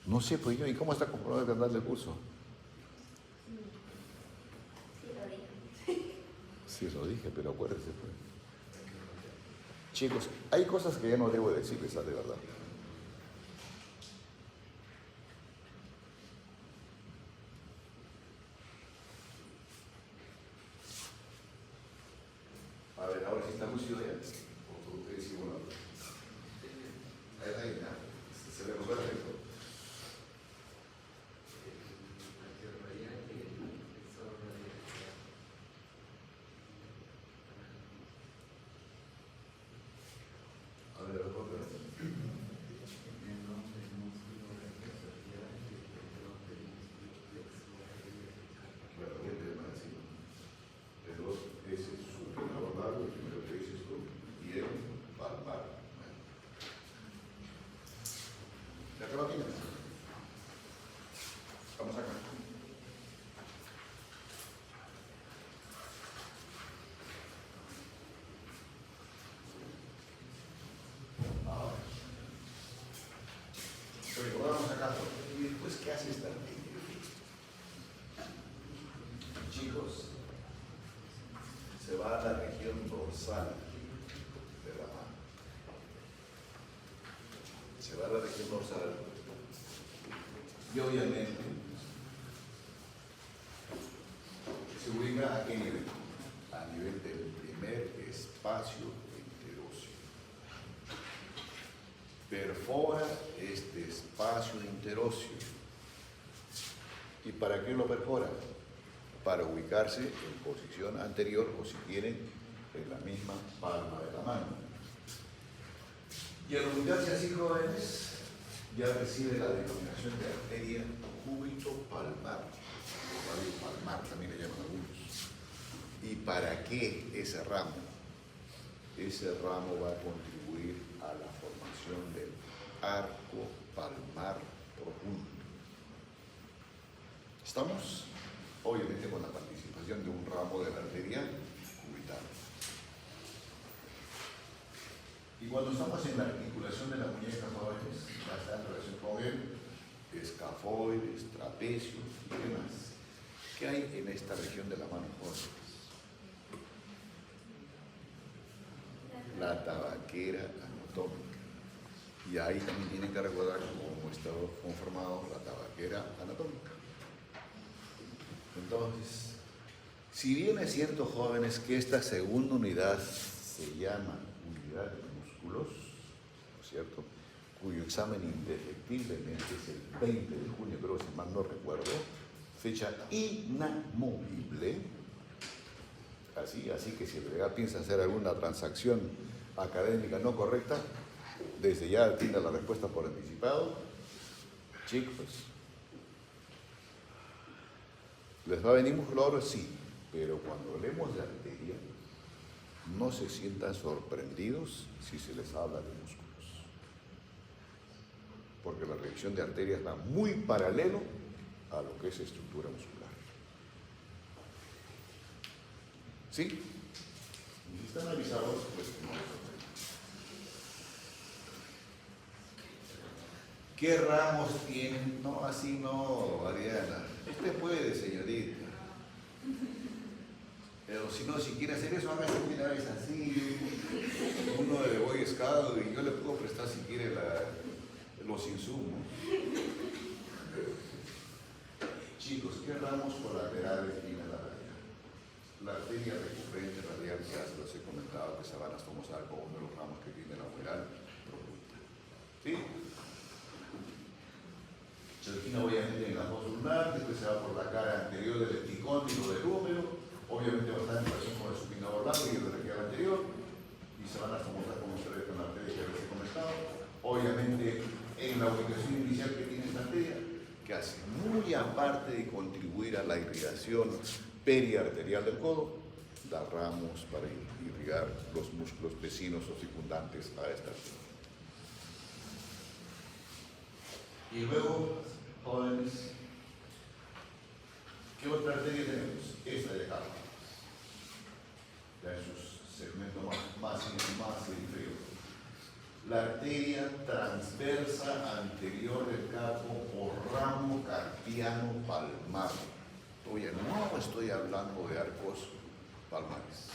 No sé, pues yo, ¿y cómo está comprobado el canal del curso? Sí lo dije, pero acuérdense, pues. Chicos, hay cosas que ya no debo decirles, de verdad. A ver, ahora sí está lucido ya. O ustedes sí, bueno. Ahí, ya. Se le resuelve esto. A ver, otra vez. Bueno, voy a tener más encima. El 2 es el supinador largo, el primero que dices tú, y el palmar. ¿Ya te lo tienes? Vamos acá. Ahora. Recordamos acá. ¿Y después qué hace esta ley? Chicos, se va a la región dorsal de la mano. Se va a la región dorsal. Y obviamente se ubica a qué nivel? A nivel del primer espacio interóseo. Perfora este espacio interóseo. ¿Y para qué lo perfora? Para ubicarse en posición anterior o si quieren en la misma palma de la mano. Y al ubicarse así, jóvenes, ya recibe la denominación de arteria cúbito palmar, o radio palmar también le llaman algunos. ¿Y para qué ese ramo? Ese ramo va a contribuir a la formación del arco palmar profundo. ¿Estamos? Obviamente con la participación de un ramo de la arteria cubital. Y cuando estamos en la articulación de la muñeca, jóvenes, ya está en relación con el escafoides, trapecios y demás. ¿Qué hay en esta región de la mano, jóvenes? La tabaquera anatómica. Y ahí también tienen que recordar cómo está conformado la tabaquera anatómica. Entonces, si bien es cierto, jóvenes, que esta segunda unidad se llama unidad de músculos, ¿no es cierto?, cuyo examen indefectiblemente es el 20 de junio, creo, si mal no recuerdo, fecha inamovible, así que si el delegado piensa hacer alguna transacción académica no correcta, desde ya tiene la respuesta por anticipado. Chicos, ¿les va a venir muscular? Sí, pero cuando hablemos de arteria, no se sientan sorprendidos si se les habla de músculos. Porque la reacción de arterias va muy paralelo a lo que es estructura muscular. ¿Sí? Y si están avisados, pues no les sorprende. ¿Qué ramos tienen? No, así no, Ariana. Usted puede, señorita. Pero si no, si quiere hacer eso, hágase una vez así. Uno de Boy Scout y yo le puedo prestar si quiere los insumos. Chicos, ¿qué ramos colaterales tiene la radial? La arteria recurrente radial, ya se los he comentado, que se van a tomar como uno de los ramos que tiene la humeral profunda. ¿Sí? Se origina obviamente en la fosa ulnar, después se va por la cara anterior del epicóndilo del húmero, obviamente va a estar en relación con el supinador largo y el braquial anterior, y se van a acomodar con ustedes con la arteria que les he comentado. Obviamente en la ubicación inicial que tiene esta arteria, que hace muy aparte de contribuir a la irrigación periarterial del codo, da ramos para irrigar los músculos vecinos o circundantes a esta arteria. Y luego, jóvenes, ¿qué otra arteria tenemos? Esta de acá, ya en su segmento más inferior. La arteria transversa anterior del carpo o ramo carpiano palmar. Oye, no estoy hablando de arcos palmares.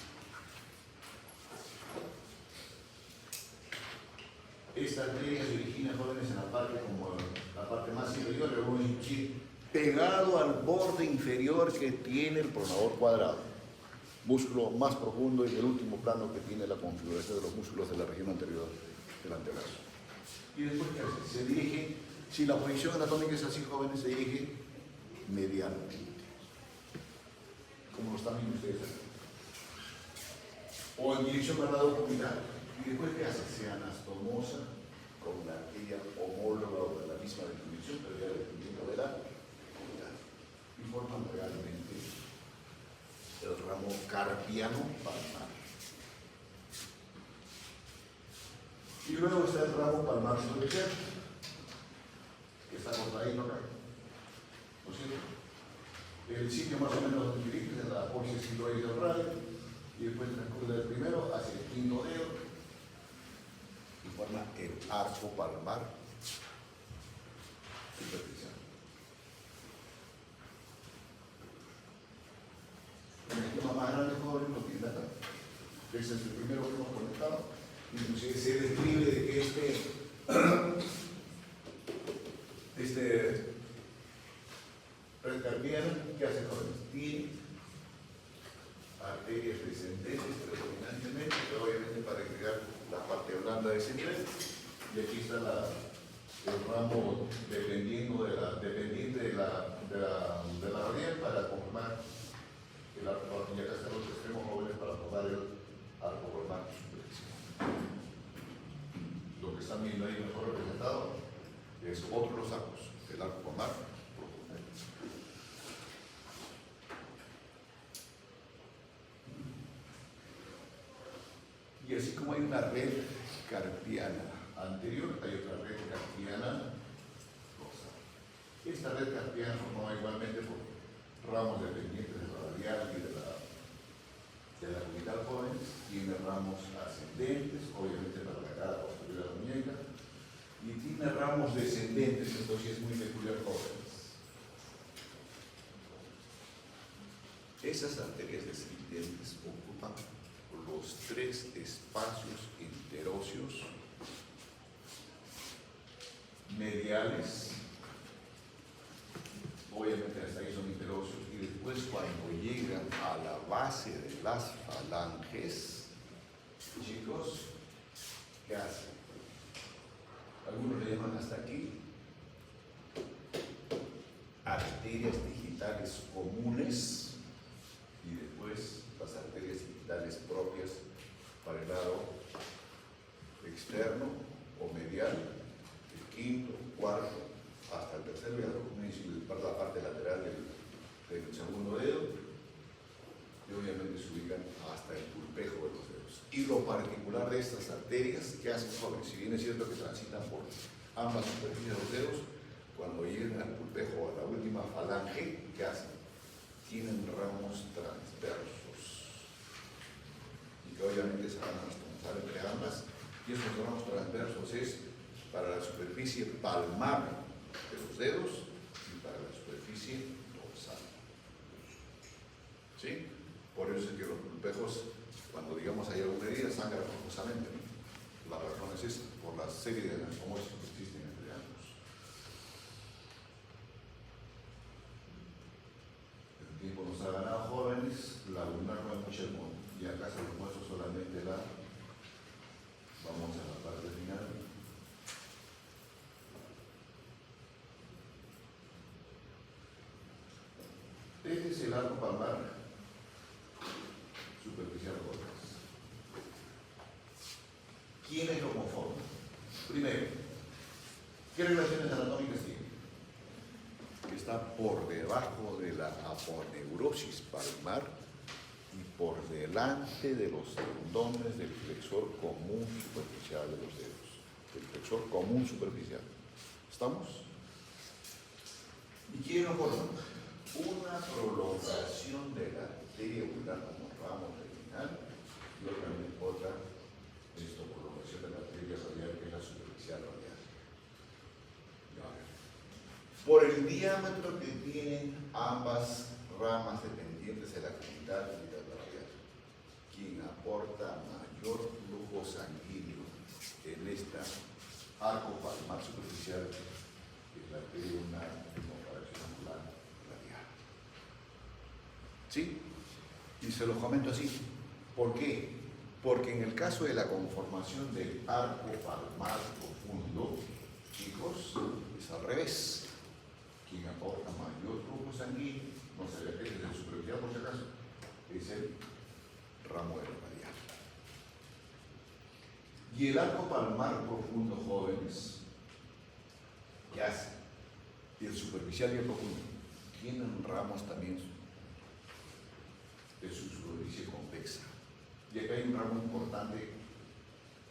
Esta arteria se origina, jóvenes, en la parte más inferior, luego pegado al borde inferior que tiene el pronador cuadrado, músculo más profundo y el último plano que tiene la configuración de los músculos de la región anterior del antebrazo. Y después, ¿qué hace? Se dirige, si la posición anatómica es así, jóvenes, se dirige medialmente, como lo están viendo ustedes aquí, o en dirección al lado cubital. Y después, ¿qué hace? Se anastomosa con la arteria homóloga o de la misma definición, pero ya dependiendo de la cubital. Y forman realmente el ramo carpiano palmar. Y luego está el ramo palmar superficial, que está cortadito acá. ¿No es cierto? El sitio más o menos donde dirige es en la apófisis esquiloide del radio, y después transcurre del primero hacia el quinto dedo, y forma el arco palmar superficial. El esquema más grande, joven, lo tiene acá. Ese es el primero que hemos conectado. Inclusive se describe de que red carpiano, ¿qué hace, jóvenes? Tiene arterias descendentes predominantemente, pero obviamente para crear la parte blanda de ese nivel. Y aquí está el ramo dependiente de la radial para conformar el arco, y acá están los extremos jóvenes para formar el arco palmar superficial. Lo que están viendo ahí mejor representado es otro de los arcos, el arco palmar profundo. Y así como hay una red carpiana anterior, hay otra red carpiana dorsal. Esta red carpiana formada igualmente por ramos dependientes de la radial y de la cubital jóvenes, tiene ramos ascendentes, obviamente para la cara posterior de la muñeca, y tiene ramos descendentes, esto sí es muy peculiar, jóvenes. Esas arterias descendentes ocupan los tres espacios interóseos mediales, obviamente hasta ahí son interóseos, y después cuando llegan a la base de las falanges, chicos, ¿qué hacen? Algunos le llaman hasta aquí arterias digitales comunes, y después las arterias digitales propias para el lado externo o medial, el quinto, cuarto, hasta el tercer dedo, para la parte lateral del segundo dedo, y obviamente se ubican hasta el pulpejo de los dedos. Y lo particular de estas arterias, ¿qué hacen, jóvenes? Si bien es cierto que transitan por ambas superficies de los dedos, cuando llegan al pulpejo o a la última falange, ¿qué hacen? Tienen ramos transversos, y que obviamente se van a descansar entre ambas, y esos ramos transversos es para la superficie palmar de los dedos y para la superficie dorsal. ¿Sí? Por eso es que los pulpejos, cuando digamos hay alguna herida, sangran profusamente, ¿no? La razón es esa, por la serie de anastomosis que existen entre ambos. El tiempo nos ha ganado, jóvenes, la lunar no escucha el mundo, y acá se los muestro solamente vamos a la parte final. Este es el arco palmar superficial jóvenes. ¿Quiénes lo conforman? Primero, ¿qué relaciones anatómicas tiene? Está por debajo de la aponeurosis palmar y por delante de los tendones del flexor común superficial de los dedos. El flexor común superficial. ¿Estamos? ¿Y quién lo forma? Una prolongación de la arteria ocular como ramo terminal y otra prolongación de la arteria radial que es la superficial radial. Por el diámetro que tienen ambas ramas dependientes de la cavidad radial, quien aporta mayor flujo sanguíneo en esta arco palmar superficial es la arteria ulnar de comparación angular radial. ¿Sí? Y se lo comento así. ¿Por qué? Porque en el caso de la conformación del arco palmar profundo, chicos, es al revés. Quien aporta mayor flujo sanguíneo, no se le pese de superficial por si acaso, es el ramo de la radial. Y el arco palmar profundo, jóvenes, ¿qué hace? Y el superficial y el profundo tienen ramos también de su superficie convexa. Y acá hay un ramo importante.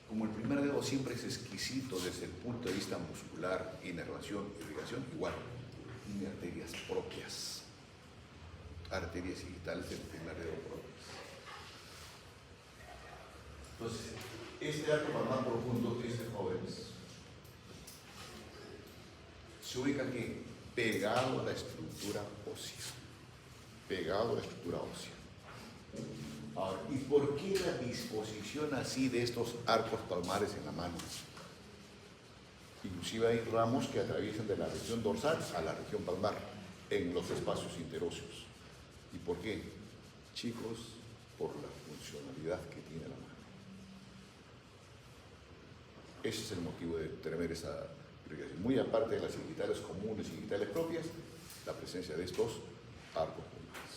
Como el primer dedo siempre es exquisito desde el punto de vista muscular, inervación, irrigación, igual, tiene arterias propias, arterias digitales del primer dedo propias. Entonces, este arco palmar profundo, jóvenes, se ubica aquí, pegado a la estructura ósea. Pegado a la estructura ósea. Ahora, ¿y por qué la disposición así de estos arcos palmares en la mano? Inclusive hay ramos que atraviesan de la región dorsal a la región palmar en los espacios interóseos. ¿Y por qué? Chicos, por la funcionalidad que tiene la mano. Ese es el motivo de tener esa irrigación. Muy aparte de las digitales comunes y digitales propias, la presencia de estos arcos palmares.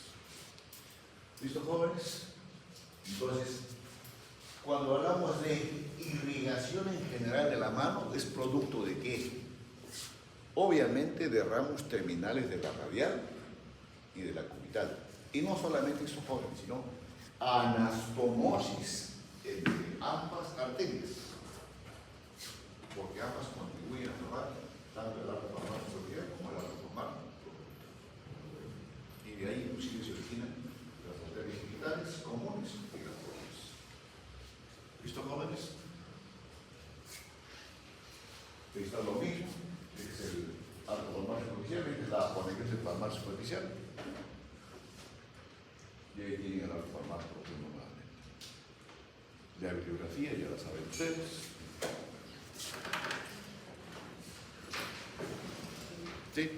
¿Listo, jóvenes? Entonces, cuando hablamos de irrigación en general de la mano, ¿es producto de qué? Obviamente de ramos terminales de la radial y de la cubital. Y no solamente estos jóvenes, sino anastomosis entre ambas arterias. Porque ambas contribuyen a formar tanto el arco palmar superficial como el arco palmar. Y de ahí inclusive se originan las arterias digitales comunes y las propias. ¿Listo, jóvenes? Ahí está lo mismo, este es el arco palmar superficial, esta es la aponequesis palmar superficial. Y ahí tienen el arco palmar profundo nuevamente. La bibliografía ya la saben ustedes. Sí,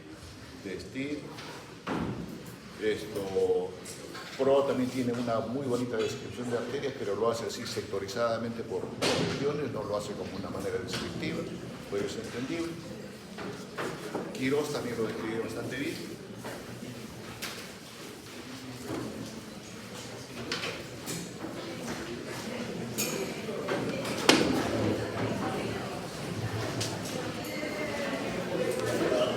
Pro también tiene una muy bonita descripción de arterias, pero lo hace así sectorizadamente por regiones, no lo hace como una manera descriptiva, pero es entendible. Quirós también lo describe bastante bien.